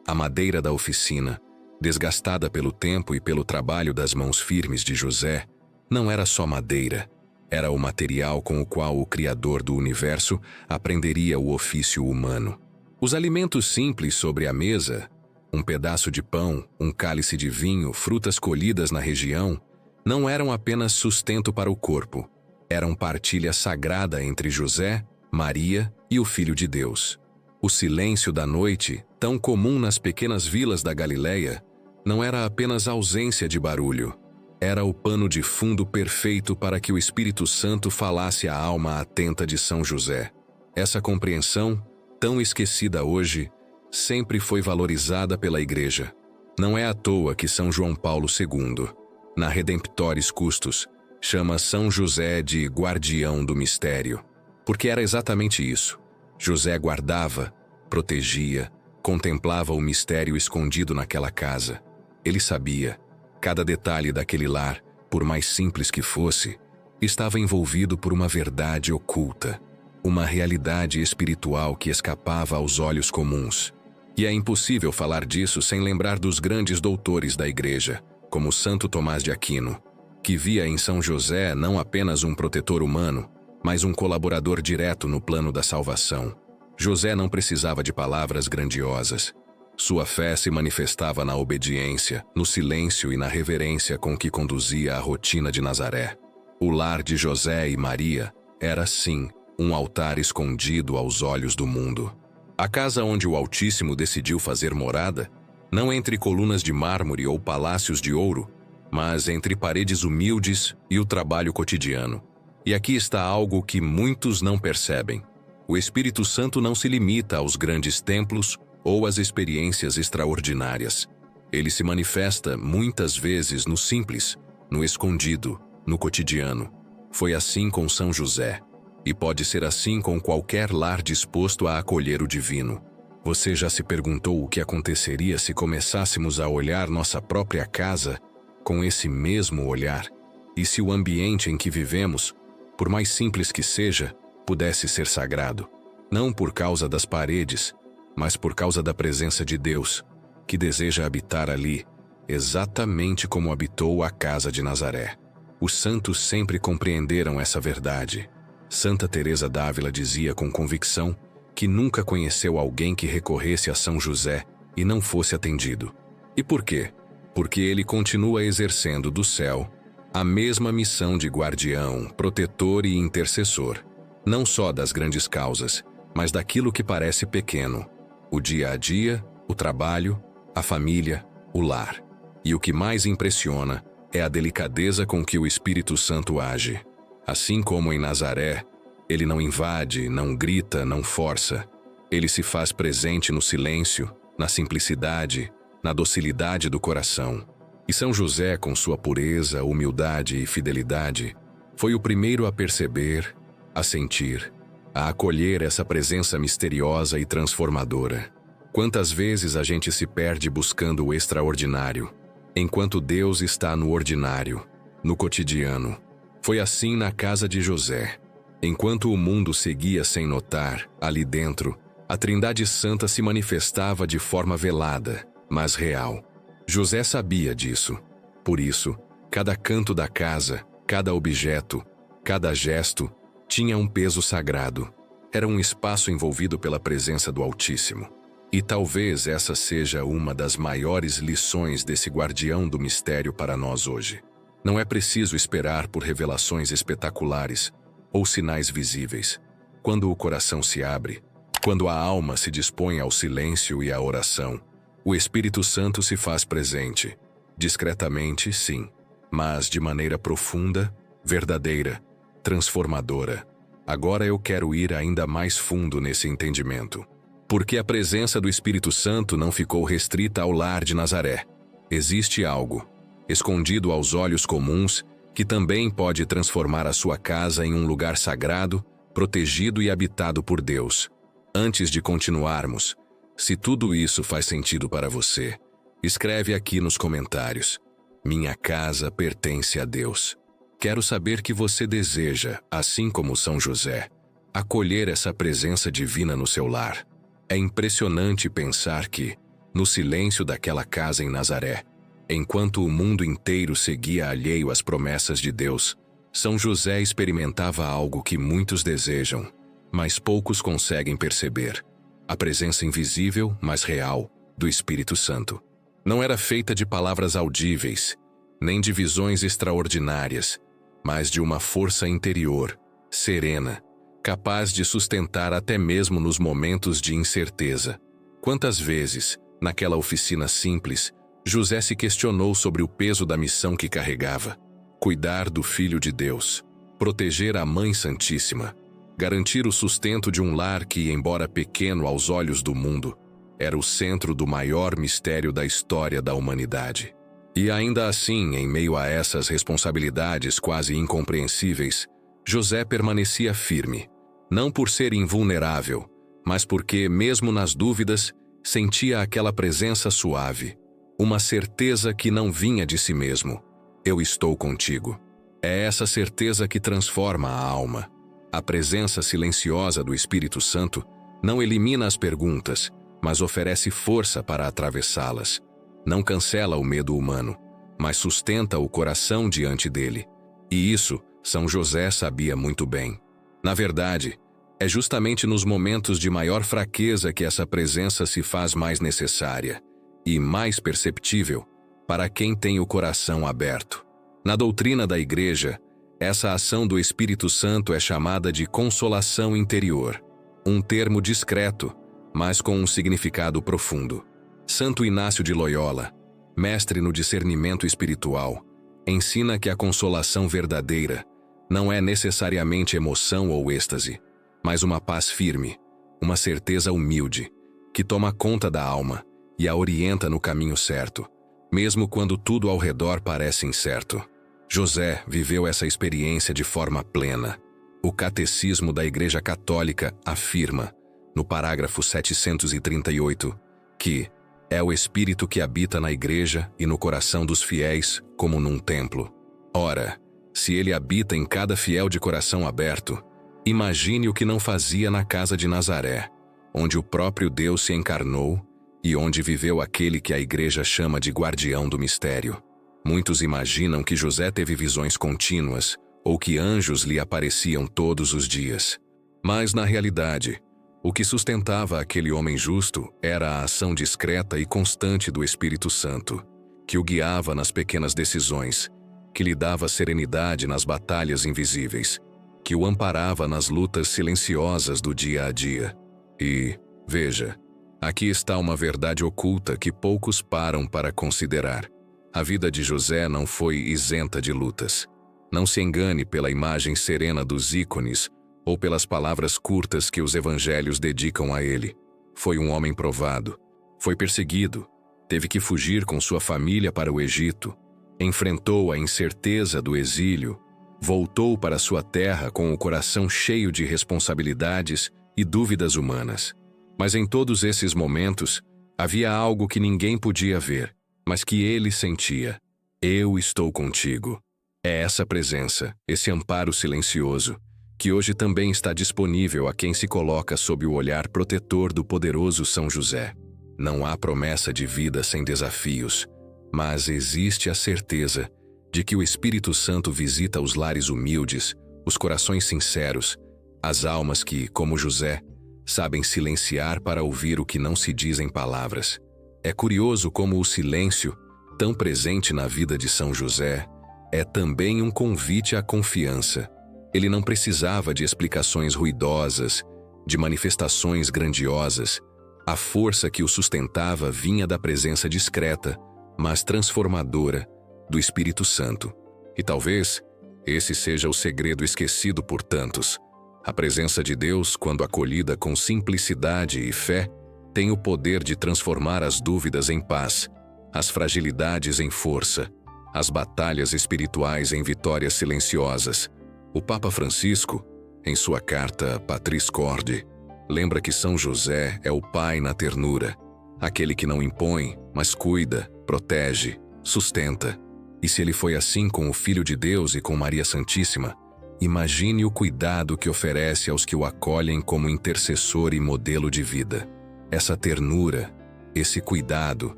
A madeira da oficina, desgastada pelo tempo e pelo trabalho das mãos firmes de José, não era só madeira. Era o material com o qual o Criador do Universo aprenderia o ofício humano. Os alimentos simples sobre a mesa, um pedaço de pão, um cálice de vinho, frutas colhidas na região, não eram apenas sustento para o corpo. Eram partilha sagrada entre José, Maria e o Filho de Deus. O silêncio da noite, tão comum nas pequenas vilas da Galileia, não era apenas ausência de barulho. Era o pano de fundo perfeito para que o Espírito Santo falasse à alma atenta de São José. Essa compreensão, tão esquecida hoje, sempre foi valorizada pela Igreja. Não é à toa que São João Paulo II, na Redemptoris Custos, chama São José de guardião do mistério. Porque era exatamente isso. José guardava, protegia, contemplava o mistério escondido naquela casa. Ele sabia. Cada detalhe daquele lar, por mais simples que fosse, estava envolvido por uma verdade oculta, uma realidade espiritual que escapava aos olhos comuns. E é impossível falar disso sem lembrar dos grandes doutores da Igreja, como Santo Tomás de Aquino, que via em São José não apenas um protetor humano, mas um colaborador direto no plano da salvação. José não precisava de palavras grandiosas. Sua fé se manifestava na obediência, no silêncio e na reverência com que conduzia a rotina de Nazaré. O lar de José e Maria era, sim, um altar escondido aos olhos do mundo. A casa onde o Altíssimo decidiu fazer morada, não entre colunas de mármore ou palácios de ouro, mas entre paredes humildes e o trabalho cotidiano. E aqui está algo que muitos não percebem. O Espírito Santo não se limita aos grandes templos ou às experiências extraordinárias. Ele se manifesta muitas vezes no simples, no escondido, no cotidiano. Foi assim com São José, e pode ser assim com qualquer lar disposto a acolher o divino. Você já se perguntou o que aconteceria se começássemos a olhar nossa própria casa com esse mesmo olhar? E se o ambiente em que vivemos, por mais simples que seja, pudesse ser sagrado? Não por causa das paredes, mas por causa da presença de Deus, que deseja habitar ali, exatamente como habitou a casa de Nazaré. Os santos sempre compreenderam essa verdade. Santa Teresa d'Ávila dizia com convicção que nunca conheceu alguém que recorresse a São José e não fosse atendido. E por quê? Porque ele continua exercendo do céu a mesma missão de guardião, protetor e intercessor, não só das grandes causas, mas daquilo que parece pequeno: o dia a dia, o trabalho, a família, o lar. E o que mais impressiona é a delicadeza com que o Espírito Santo age. Assim como em Nazaré, ele não invade, não grita, não força. Ele se faz presente no silêncio, na simplicidade, na docilidade do coração. E São José, com sua pureza, humildade e fidelidade, foi o primeiro a perceber, a sentir, a acolher essa presença misteriosa e transformadora. Quantas vezes a gente se perde buscando o extraordinário, enquanto Deus está no ordinário, no cotidiano. Foi assim na casa de José. Enquanto o mundo seguia sem notar, ali dentro, a Trindade Santa se manifestava de forma velada, mas real. José sabia disso. Por isso, cada canto da casa, cada objeto, cada gesto, tinha um peso sagrado. Era um espaço envolvido pela presença do Altíssimo. E talvez essa seja uma das maiores lições desse guardião do mistério para nós hoje. Não é preciso esperar por revelações espetaculares ou sinais visíveis. Quando o coração se abre, quando a alma se dispõe ao silêncio e à oração, o Espírito Santo se faz presente. Discretamente, sim, mas de maneira profunda, verdadeira, transformadora. Agora eu quero ir ainda mais fundo nesse entendimento. Porque a presença do Espírito Santo não ficou restrita ao lar de Nazaré. Existe algo, escondido aos olhos comuns, que também pode transformar a sua casa em um lugar sagrado, protegido e habitado por Deus. Antes de continuarmos, se tudo isso faz sentido para você, escreve aqui nos comentários: minha casa pertence a Deus. Quero saber que você deseja, assim como São José, acolher essa presença divina no seu lar. É impressionante pensar que, no silêncio daquela casa em Nazaré, enquanto o mundo inteiro seguia alheio às promessas de Deus, São José experimentava algo que muitos desejam, mas poucos conseguem perceber: a presença invisível, mas real, do Espírito Santo. Não era feita de palavras audíveis, nem de visões extraordinárias, mas de uma força interior, serena, capaz de sustentar até mesmo nos momentos de incerteza. Quantas vezes, naquela oficina simples, José se questionou sobre o peso da missão que carregava: cuidar do Filho de Deus, proteger a Mãe Santíssima, garantir o sustento de um lar que, embora pequeno aos olhos do mundo, era o centro do maior mistério da história da humanidade. E ainda assim, em meio a essas responsabilidades quase incompreensíveis, José permanecia firme, não por ser invulnerável, mas porque, mesmo nas dúvidas, sentia aquela presença suave, uma certeza que não vinha de si mesmo: eu estou contigo. É essa certeza que transforma a alma. A presença silenciosa do Espírito Santo não elimina as perguntas, mas oferece força para atravessá-las. Não cancela o medo humano, mas sustenta o coração diante dele. E isso São José sabia muito bem. Na verdade, é justamente nos momentos de maior fraqueza que essa presença se faz mais necessária e mais perceptível para quem tem o coração aberto. Na doutrina da Igreja, essa ação do Espírito Santo é chamada de consolação interior, um termo discreto, mas com um significado profundo. Santo Inácio de Loyola, mestre no discernimento espiritual, ensina que a consolação verdadeira não é necessariamente emoção ou êxtase, mas uma paz firme, uma certeza humilde, que toma conta da alma e a orienta no caminho certo, mesmo quando tudo ao redor parece incerto. José viveu essa experiência de forma plena. O Catecismo da Igreja Católica afirma, no parágrafo 738, que é o Espírito que habita na Igreja e no coração dos fiéis, como num templo. Ora, se ele habita em cada fiel de coração aberto, imagine o que não fazia na casa de Nazaré, onde o próprio Deus se encarnou e onde viveu aquele que a Igreja chama de guardião do mistério. Muitos imaginam que José teve visões contínuas ou que anjos lhe apareciam todos os dias. Mas, na realidade, o que sustentava aquele homem justo era a ação discreta e constante do Espírito Santo, que o guiava nas pequenas decisões, que lhe dava serenidade nas batalhas invisíveis, que o amparava nas lutas silenciosas do dia a dia. E, veja, aqui está uma verdade oculta que poucos param para considerar. A vida de José não foi isenta de lutas. Não se engane pela imagem serena dos ícones ou pelas palavras curtas que os evangelhos dedicam a ele. Foi um homem provado. Foi perseguido. Teve que fugir com sua família para o Egito. Enfrentou a incerteza do exílio. Voltou para sua terra com o coração cheio de responsabilidades e dúvidas humanas. Mas em todos esses momentos, havia algo que ninguém podia ver, mas que ele sentia: eu estou contigo. É essa presença, esse amparo silencioso, que hoje também está disponível a quem se coloca sob o olhar protetor do poderoso São José. Não há promessa de vida sem desafios, mas existe a certeza de que o Espírito Santo visita os lares humildes, os corações sinceros, as almas que, como José, sabem silenciar para ouvir o que não se diz em palavras. É curioso como o silêncio, tão presente na vida de São José, é também um convite à confiança. Ele não precisava de explicações ruidosas, de manifestações grandiosas. A força que o sustentava vinha da presença discreta, mas transformadora, do Espírito Santo. E talvez esse seja o segredo esquecido por tantos. A presença de Deus, quando acolhida com simplicidade e fé, tem o poder de transformar as dúvidas em paz, as fragilidades em força, as batalhas espirituais em vitórias silenciosas. O Papa Francisco, em sua carta Patris Corde, lembra que São José é o pai na ternura, aquele que não impõe, mas cuida, protege, sustenta. E se ele foi assim com o Filho de Deus e com Maria Santíssima, imagine o cuidado que oferece aos que o acolhem como intercessor e modelo de vida. Essa ternura, esse cuidado,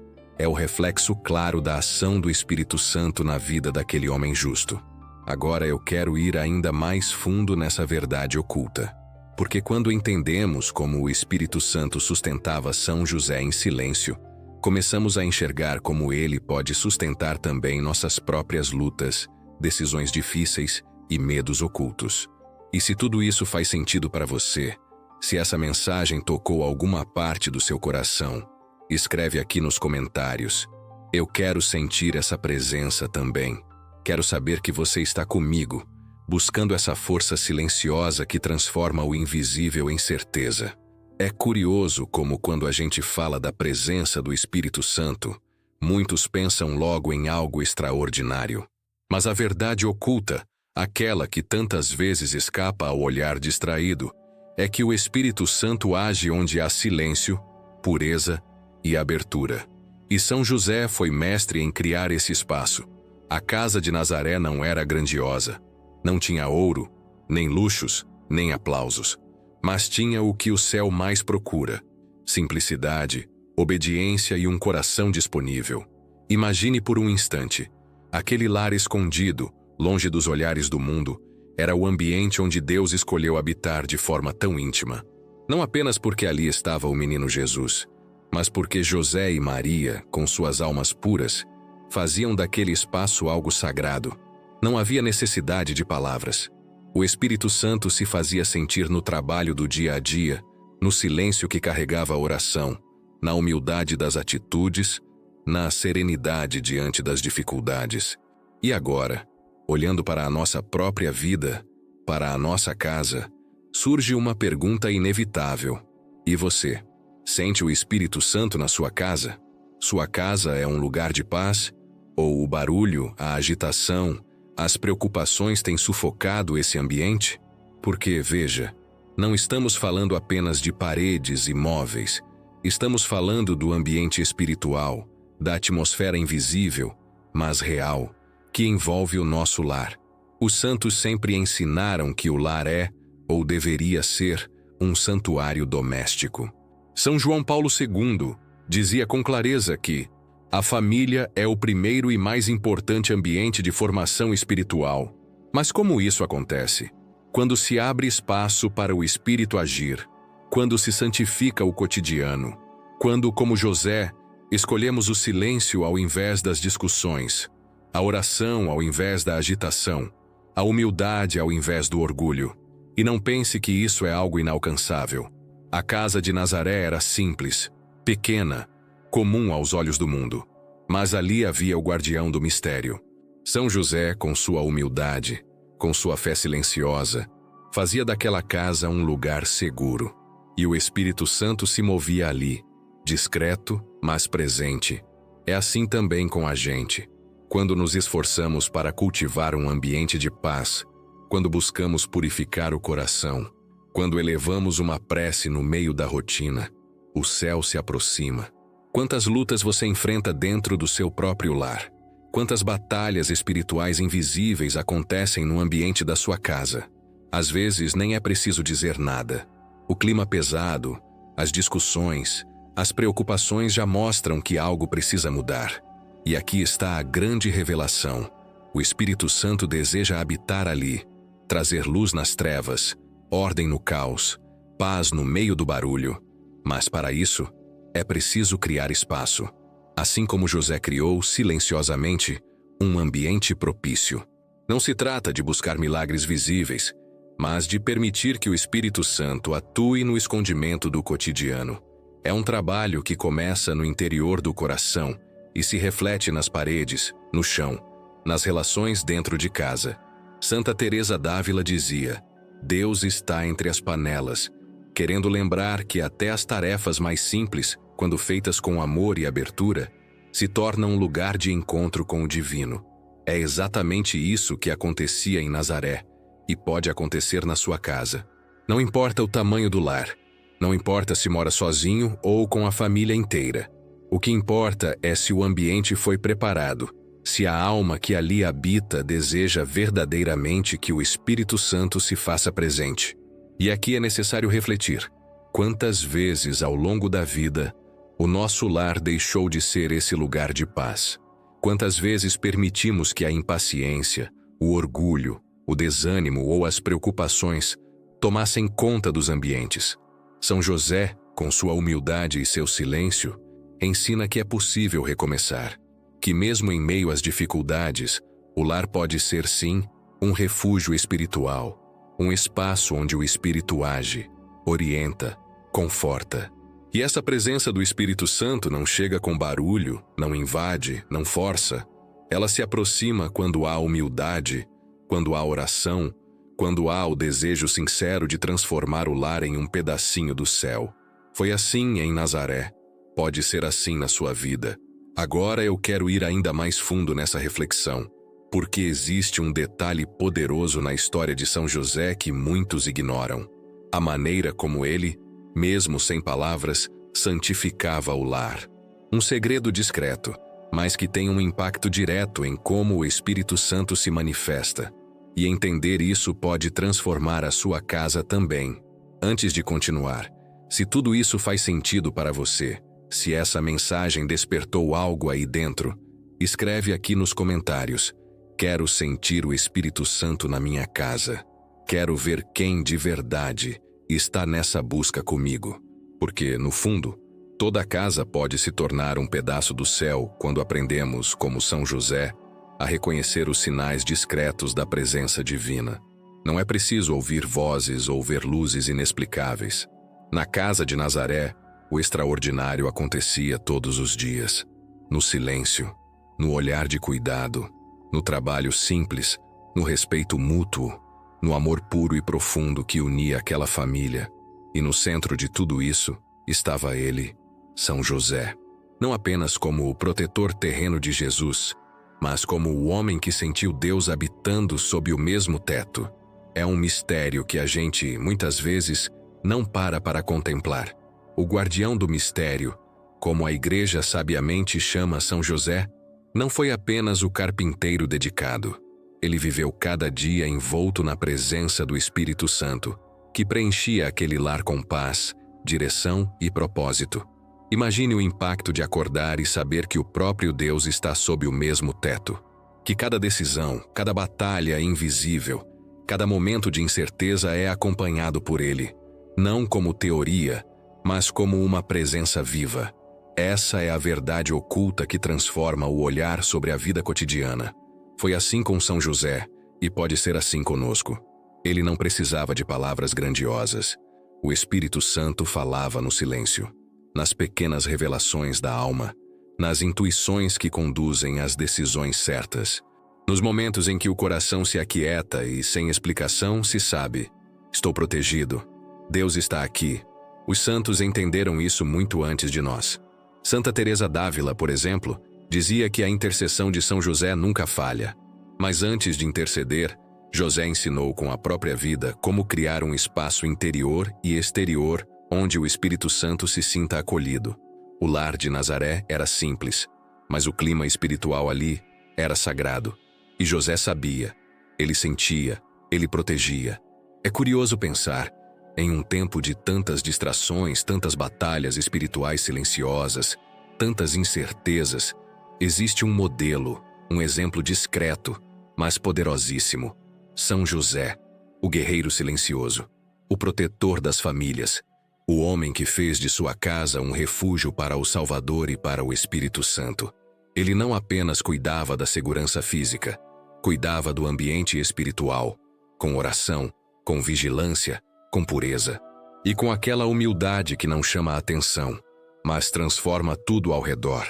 é o reflexo claro da ação do Espírito Santo na vida daquele homem justo. Agora eu quero ir ainda mais fundo nessa verdade oculta. Porque quando entendemos como o Espírito Santo sustentava São José em silêncio, começamos a enxergar como ele pode sustentar também nossas próprias lutas, decisões difíceis e medos ocultos. E se tudo isso faz sentido para você, se essa mensagem tocou alguma parte do seu coração, escreve aqui nos comentários. Eu quero sentir essa presença também. Quero saber que você está comigo, buscando essa força silenciosa que transforma o invisível em certeza. É curioso como quando a gente fala da presença do Espírito Santo, muitos pensam logo em algo extraordinário. Mas a verdade oculta, aquela que tantas vezes escapa ao olhar distraído, é que o Espírito Santo age onde há silêncio, pureza e abertura. E São José foi mestre em criar esse espaço. A casa de Nazaré não era grandiosa, não tinha ouro, nem luxos, nem aplausos, mas tinha o que o céu mais procura: simplicidade, obediência e um coração disponível. Imagine por um instante, aquele lar escondido, longe dos olhares do mundo, era o ambiente onde Deus escolheu habitar de forma tão íntima. Não apenas porque ali estava o menino Jesus, mas porque José e Maria, com suas almas puras, faziam daquele espaço algo sagrado. Não havia necessidade de palavras. O Espírito Santo se fazia sentir no trabalho do dia a dia, no silêncio que carregava a oração, na humildade das atitudes, na serenidade diante das dificuldades. E agora, olhando para a nossa própria vida, para a nossa casa, surge uma pergunta inevitável. E você? Sente o Espírito Santo na sua casa? Sua casa é um lugar de paz? Ou o barulho, a agitação, as preocupações têm sufocado esse ambiente? Porque, veja, não estamos falando apenas de paredes e móveis. Estamos falando do ambiente espiritual, da atmosfera invisível, mas real, que envolve o nosso lar. Os santos sempre ensinaram que o lar é, ou deveria ser, um santuário doméstico. São João Paulo II dizia com clareza que a família é o primeiro e mais importante ambiente de formação espiritual. Mas como isso acontece? Quando se abre espaço para o Espírito agir, quando se santifica o cotidiano, quando, como José, escolhemos o silêncio ao invés das discussões, a oração ao invés da agitação, a humildade ao invés do orgulho. E não pense que isso é algo inalcançável. A casa de Nazaré era simples, pequena, comum aos olhos do mundo. Mas ali havia o guardião do mistério. São José, com sua humildade, com sua fé silenciosa, fazia daquela casa um lugar seguro. E o Espírito Santo se movia ali, discreto, mas presente. É assim também com a gente. Quando nos esforçamos para cultivar um ambiente de paz, quando buscamos purificar o coração, quando elevamos uma prece no meio da rotina, o céu se aproxima. Quantas lutas você enfrenta dentro do seu próprio lar? Quantas batalhas espirituais invisíveis acontecem no ambiente da sua casa? Às vezes nem é preciso dizer nada. O clima pesado, as discussões, as preocupações já mostram que algo precisa mudar. E aqui está a grande revelação. O Espírito Santo deseja habitar ali, trazer luz nas trevas, ordem no caos, paz no meio do barulho. Mas para isso, é preciso criar espaço. Assim como José criou, silenciosamente, um ambiente propício. Não se trata de buscar milagres visíveis, mas de permitir que o Espírito Santo atue no escondimento do cotidiano. É um trabalho que começa no interior do coração e se reflete nas paredes, no chão, nas relações dentro de casa. Santa Teresa d'Ávila dizia: Deus está entre as panelas, querendo lembrar que até as tarefas mais simples, quando feitas com amor e abertura, se tornam um lugar de encontro com o divino. É exatamente isso que acontecia em Nazaré, e pode acontecer na sua casa. Não importa o tamanho do lar, não importa se mora sozinho ou com a família inteira. O que importa é se o ambiente foi preparado, se a alma que ali habita deseja verdadeiramente que o Espírito Santo se faça presente. E aqui é necessário refletir: quantas vezes ao longo da vida o nosso lar deixou de ser esse lugar de paz? Quantas vezes permitimos que a impaciência, o orgulho, o desânimo ou as preocupações tomassem conta dos ambientes? São José, com sua humildade e seu silêncio, ensina que é possível recomeçar, que mesmo em meio às dificuldades, o lar pode ser sim um refúgio espiritual, um espaço onde o Espírito age, orienta, conforta. E essa presença do Espírito Santo não chega com barulho, não invade, não força. Ela se aproxima quando há humildade, quando há oração, quando há o desejo sincero de transformar o lar em um pedacinho do céu. Foi assim em Nazaré. Pode ser assim na sua vida. Agora eu quero ir ainda mais fundo nessa reflexão, porque existe um detalhe poderoso na história de São José que muitos ignoram. A maneira como ele, mesmo sem palavras, santificava o lar. Um segredo discreto, mas que tem um impacto direto em como o Espírito Santo se manifesta. E entender isso pode transformar a sua casa também. Antes de continuar, se tudo isso faz sentido para você, se essa mensagem despertou algo aí dentro, escreve aqui nos comentários: quero sentir o Espírito Santo na minha casa. Quero ver quem de verdade está nessa busca comigo. Porque, no fundo, toda casa pode se tornar um pedaço do céu quando aprendemos, como São José, a reconhecer os sinais discretos da presença divina. Não é preciso ouvir vozes ou ver luzes inexplicáveis. Na casa de Nazaré, o extraordinário acontecia todos os dias. No silêncio, no olhar de cuidado, no trabalho simples, no respeito mútuo, no amor puro e profundo que unia aquela família. E no centro de tudo isso estava ele, São José. Não apenas como o protetor terreno de Jesus, mas como o homem que sentiu Deus habitando sob o mesmo teto. É um mistério que a gente, muitas vezes, não para contemplar. O guardião do mistério, como a Igreja sabiamente chama São José, não foi apenas o carpinteiro dedicado. Ele viveu cada dia envolto na presença do Espírito Santo, que preenchia aquele lar com paz, direção e propósito. Imagine o impacto de acordar e saber que o próprio Deus está sob o mesmo teto. Que cada decisão, cada batalha é invisível, cada momento de incerteza é acompanhado por Ele, não como teoria, mas como uma presença viva. Essa é a verdade oculta que transforma o olhar sobre a vida cotidiana. Foi assim com São José, e pode ser assim conosco. Ele não precisava de palavras grandiosas. O Espírito Santo falava no silêncio, nas pequenas revelações da alma, nas intuições que conduzem às decisões certas. Nos momentos em que o coração se aquieta e, sem explicação, se sabe: estou protegido, Deus está aqui. Os santos entenderam isso muito antes de nós. Santa Teresa d'Ávila, por exemplo, dizia que a intercessão de São José nunca falha. Mas antes de interceder, José ensinou com a própria vida como criar um espaço interior e exterior onde o Espírito Santo se sinta acolhido. O lar de Nazaré era simples, mas o clima espiritual ali era sagrado. E José sabia, ele sentia, ele protegia. É curioso pensar, em um tempo de tantas distrações, tantas batalhas espirituais silenciosas, tantas incertezas, existe um modelo, um exemplo discreto, mas poderosíssimo: São José, o guerreiro silencioso. o protetor das famílias, o homem que fez de sua casa um refúgio para o Salvador e para o Espírito Santo. Ele não apenas cuidava da segurança física, cuidava do ambiente espiritual, com oração, com vigilância, com pureza e com aquela humildade que não chama a atenção, mas transforma tudo ao redor.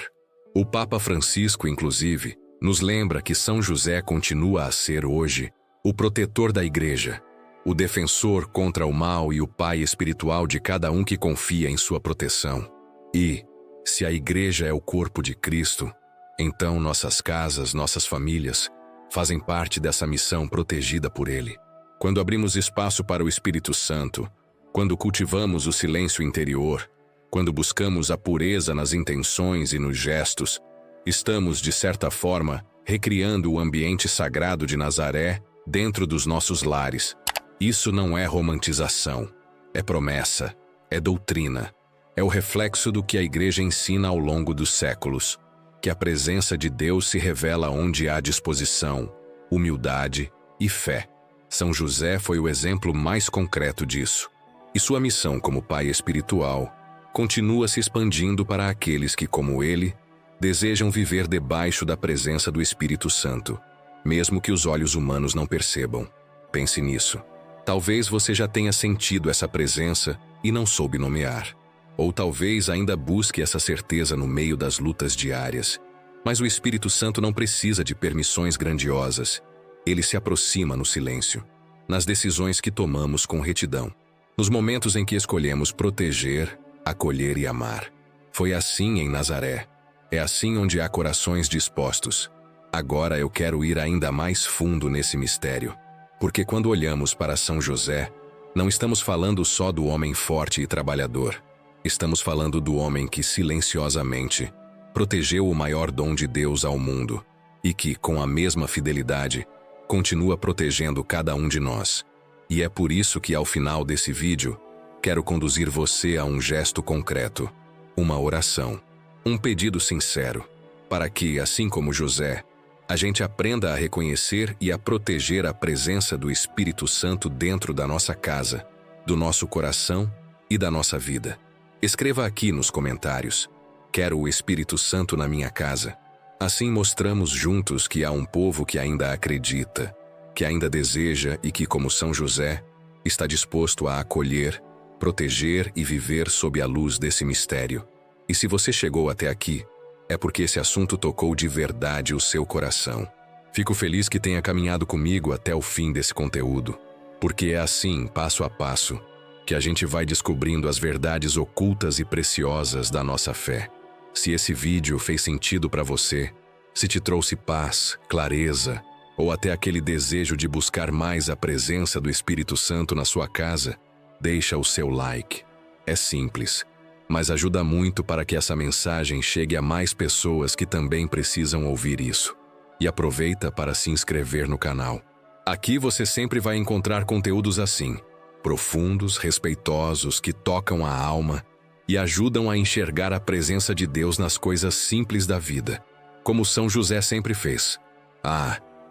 O Papa Francisco, inclusive, nos lembra que São José continua a ser hoje o protetor da Igreja, o defensor contra o mal e o pai espiritual de cada um que confia em sua proteção. E, se a Igreja é o corpo de Cristo, então nossas casas, nossas famílias, fazem parte dessa missão protegida por Ele. Quando abrimos espaço para o Espírito Santo, quando cultivamos o silêncio interior, quando buscamos a pureza nas intenções e nos gestos, estamos, de certa forma, recriando o ambiente sagrado de Nazaré dentro dos nossos lares. Isso não é romantização, é promessa, é doutrina, é o reflexo do que a Igreja ensina ao longo dos séculos, que a presença de Deus se revela onde há disposição, humildade e fé. São José foi o exemplo mais concreto disso, e sua missão como pai espiritual continua se expandindo para aqueles que, como ele, desejam viver debaixo da presença do Espírito Santo, mesmo que os olhos humanos não percebam. Pense nisso. Talvez você já tenha sentido essa presença e não soube nomear. Ou talvez ainda busque essa certeza no meio das lutas diárias. Mas o Espírito Santo não precisa de permissões grandiosas. Ele se aproxima no silêncio, nas decisões que tomamos com retidão, nos momentos em que escolhemos proteger, acolher e amar. Foi assim em Nazaré. É assim onde há corações dispostos. Agora eu quero ir ainda mais fundo nesse mistério. Porque quando olhamos para São José, não estamos falando só do homem forte e trabalhador. Estamos falando do homem que silenciosamente protegeu o maior dom de Deus ao mundo e que, com a mesma fidelidade, continua protegendo cada um de nós. E é por isso que, ao final desse vídeo, quero conduzir você a um gesto concreto, uma oração, um pedido sincero, para que, assim como José, a gente aprenda a reconhecer e a proteger a presença do Espírito Santo dentro da nossa casa, do nosso coração e da nossa vida. Escreva aqui nos comentários: quero o Espírito Santo na minha casa. Assim mostramos juntos que há um povo que ainda acredita, que ainda deseja e que, como São José, está disposto a acolher, proteger e viver sob a luz desse mistério. E se você chegou até aqui, é porque esse assunto tocou de verdade o seu coração. Fico feliz que tenha caminhado comigo até o fim desse conteúdo, porque é assim, passo a passo, que a gente vai descobrindo as verdades ocultas e preciosas da nossa fé. Se esse vídeo fez sentido para você, se te trouxe paz, clareza, ou até aquele desejo de buscar mais a presença do Espírito Santo na sua casa, deixa o seu like. É simples, mas ajuda muito para que essa mensagem chegue a mais pessoas que também precisam ouvir isso. E aproveita para se inscrever no canal. Aqui você sempre vai encontrar conteúdos assim, profundos, respeitosos, que tocam a alma e ajudam a enxergar a presença de Deus nas coisas simples da vida, como São José sempre fez.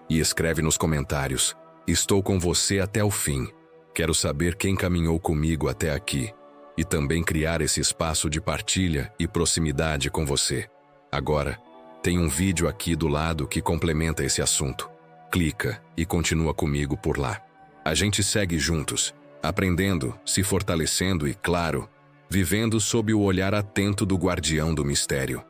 E escreve nos comentários: estou com você até o fim. Quero saber quem caminhou comigo até aqui. E também criar esse espaço de partilha e proximidade com você. Agora, tem um vídeo aqui do lado que complementa esse assunto. Clica e continua comigo por lá. A gente segue juntos, aprendendo, se fortalecendo e, claro, vivendo sob o olhar atento do guardião do mistério.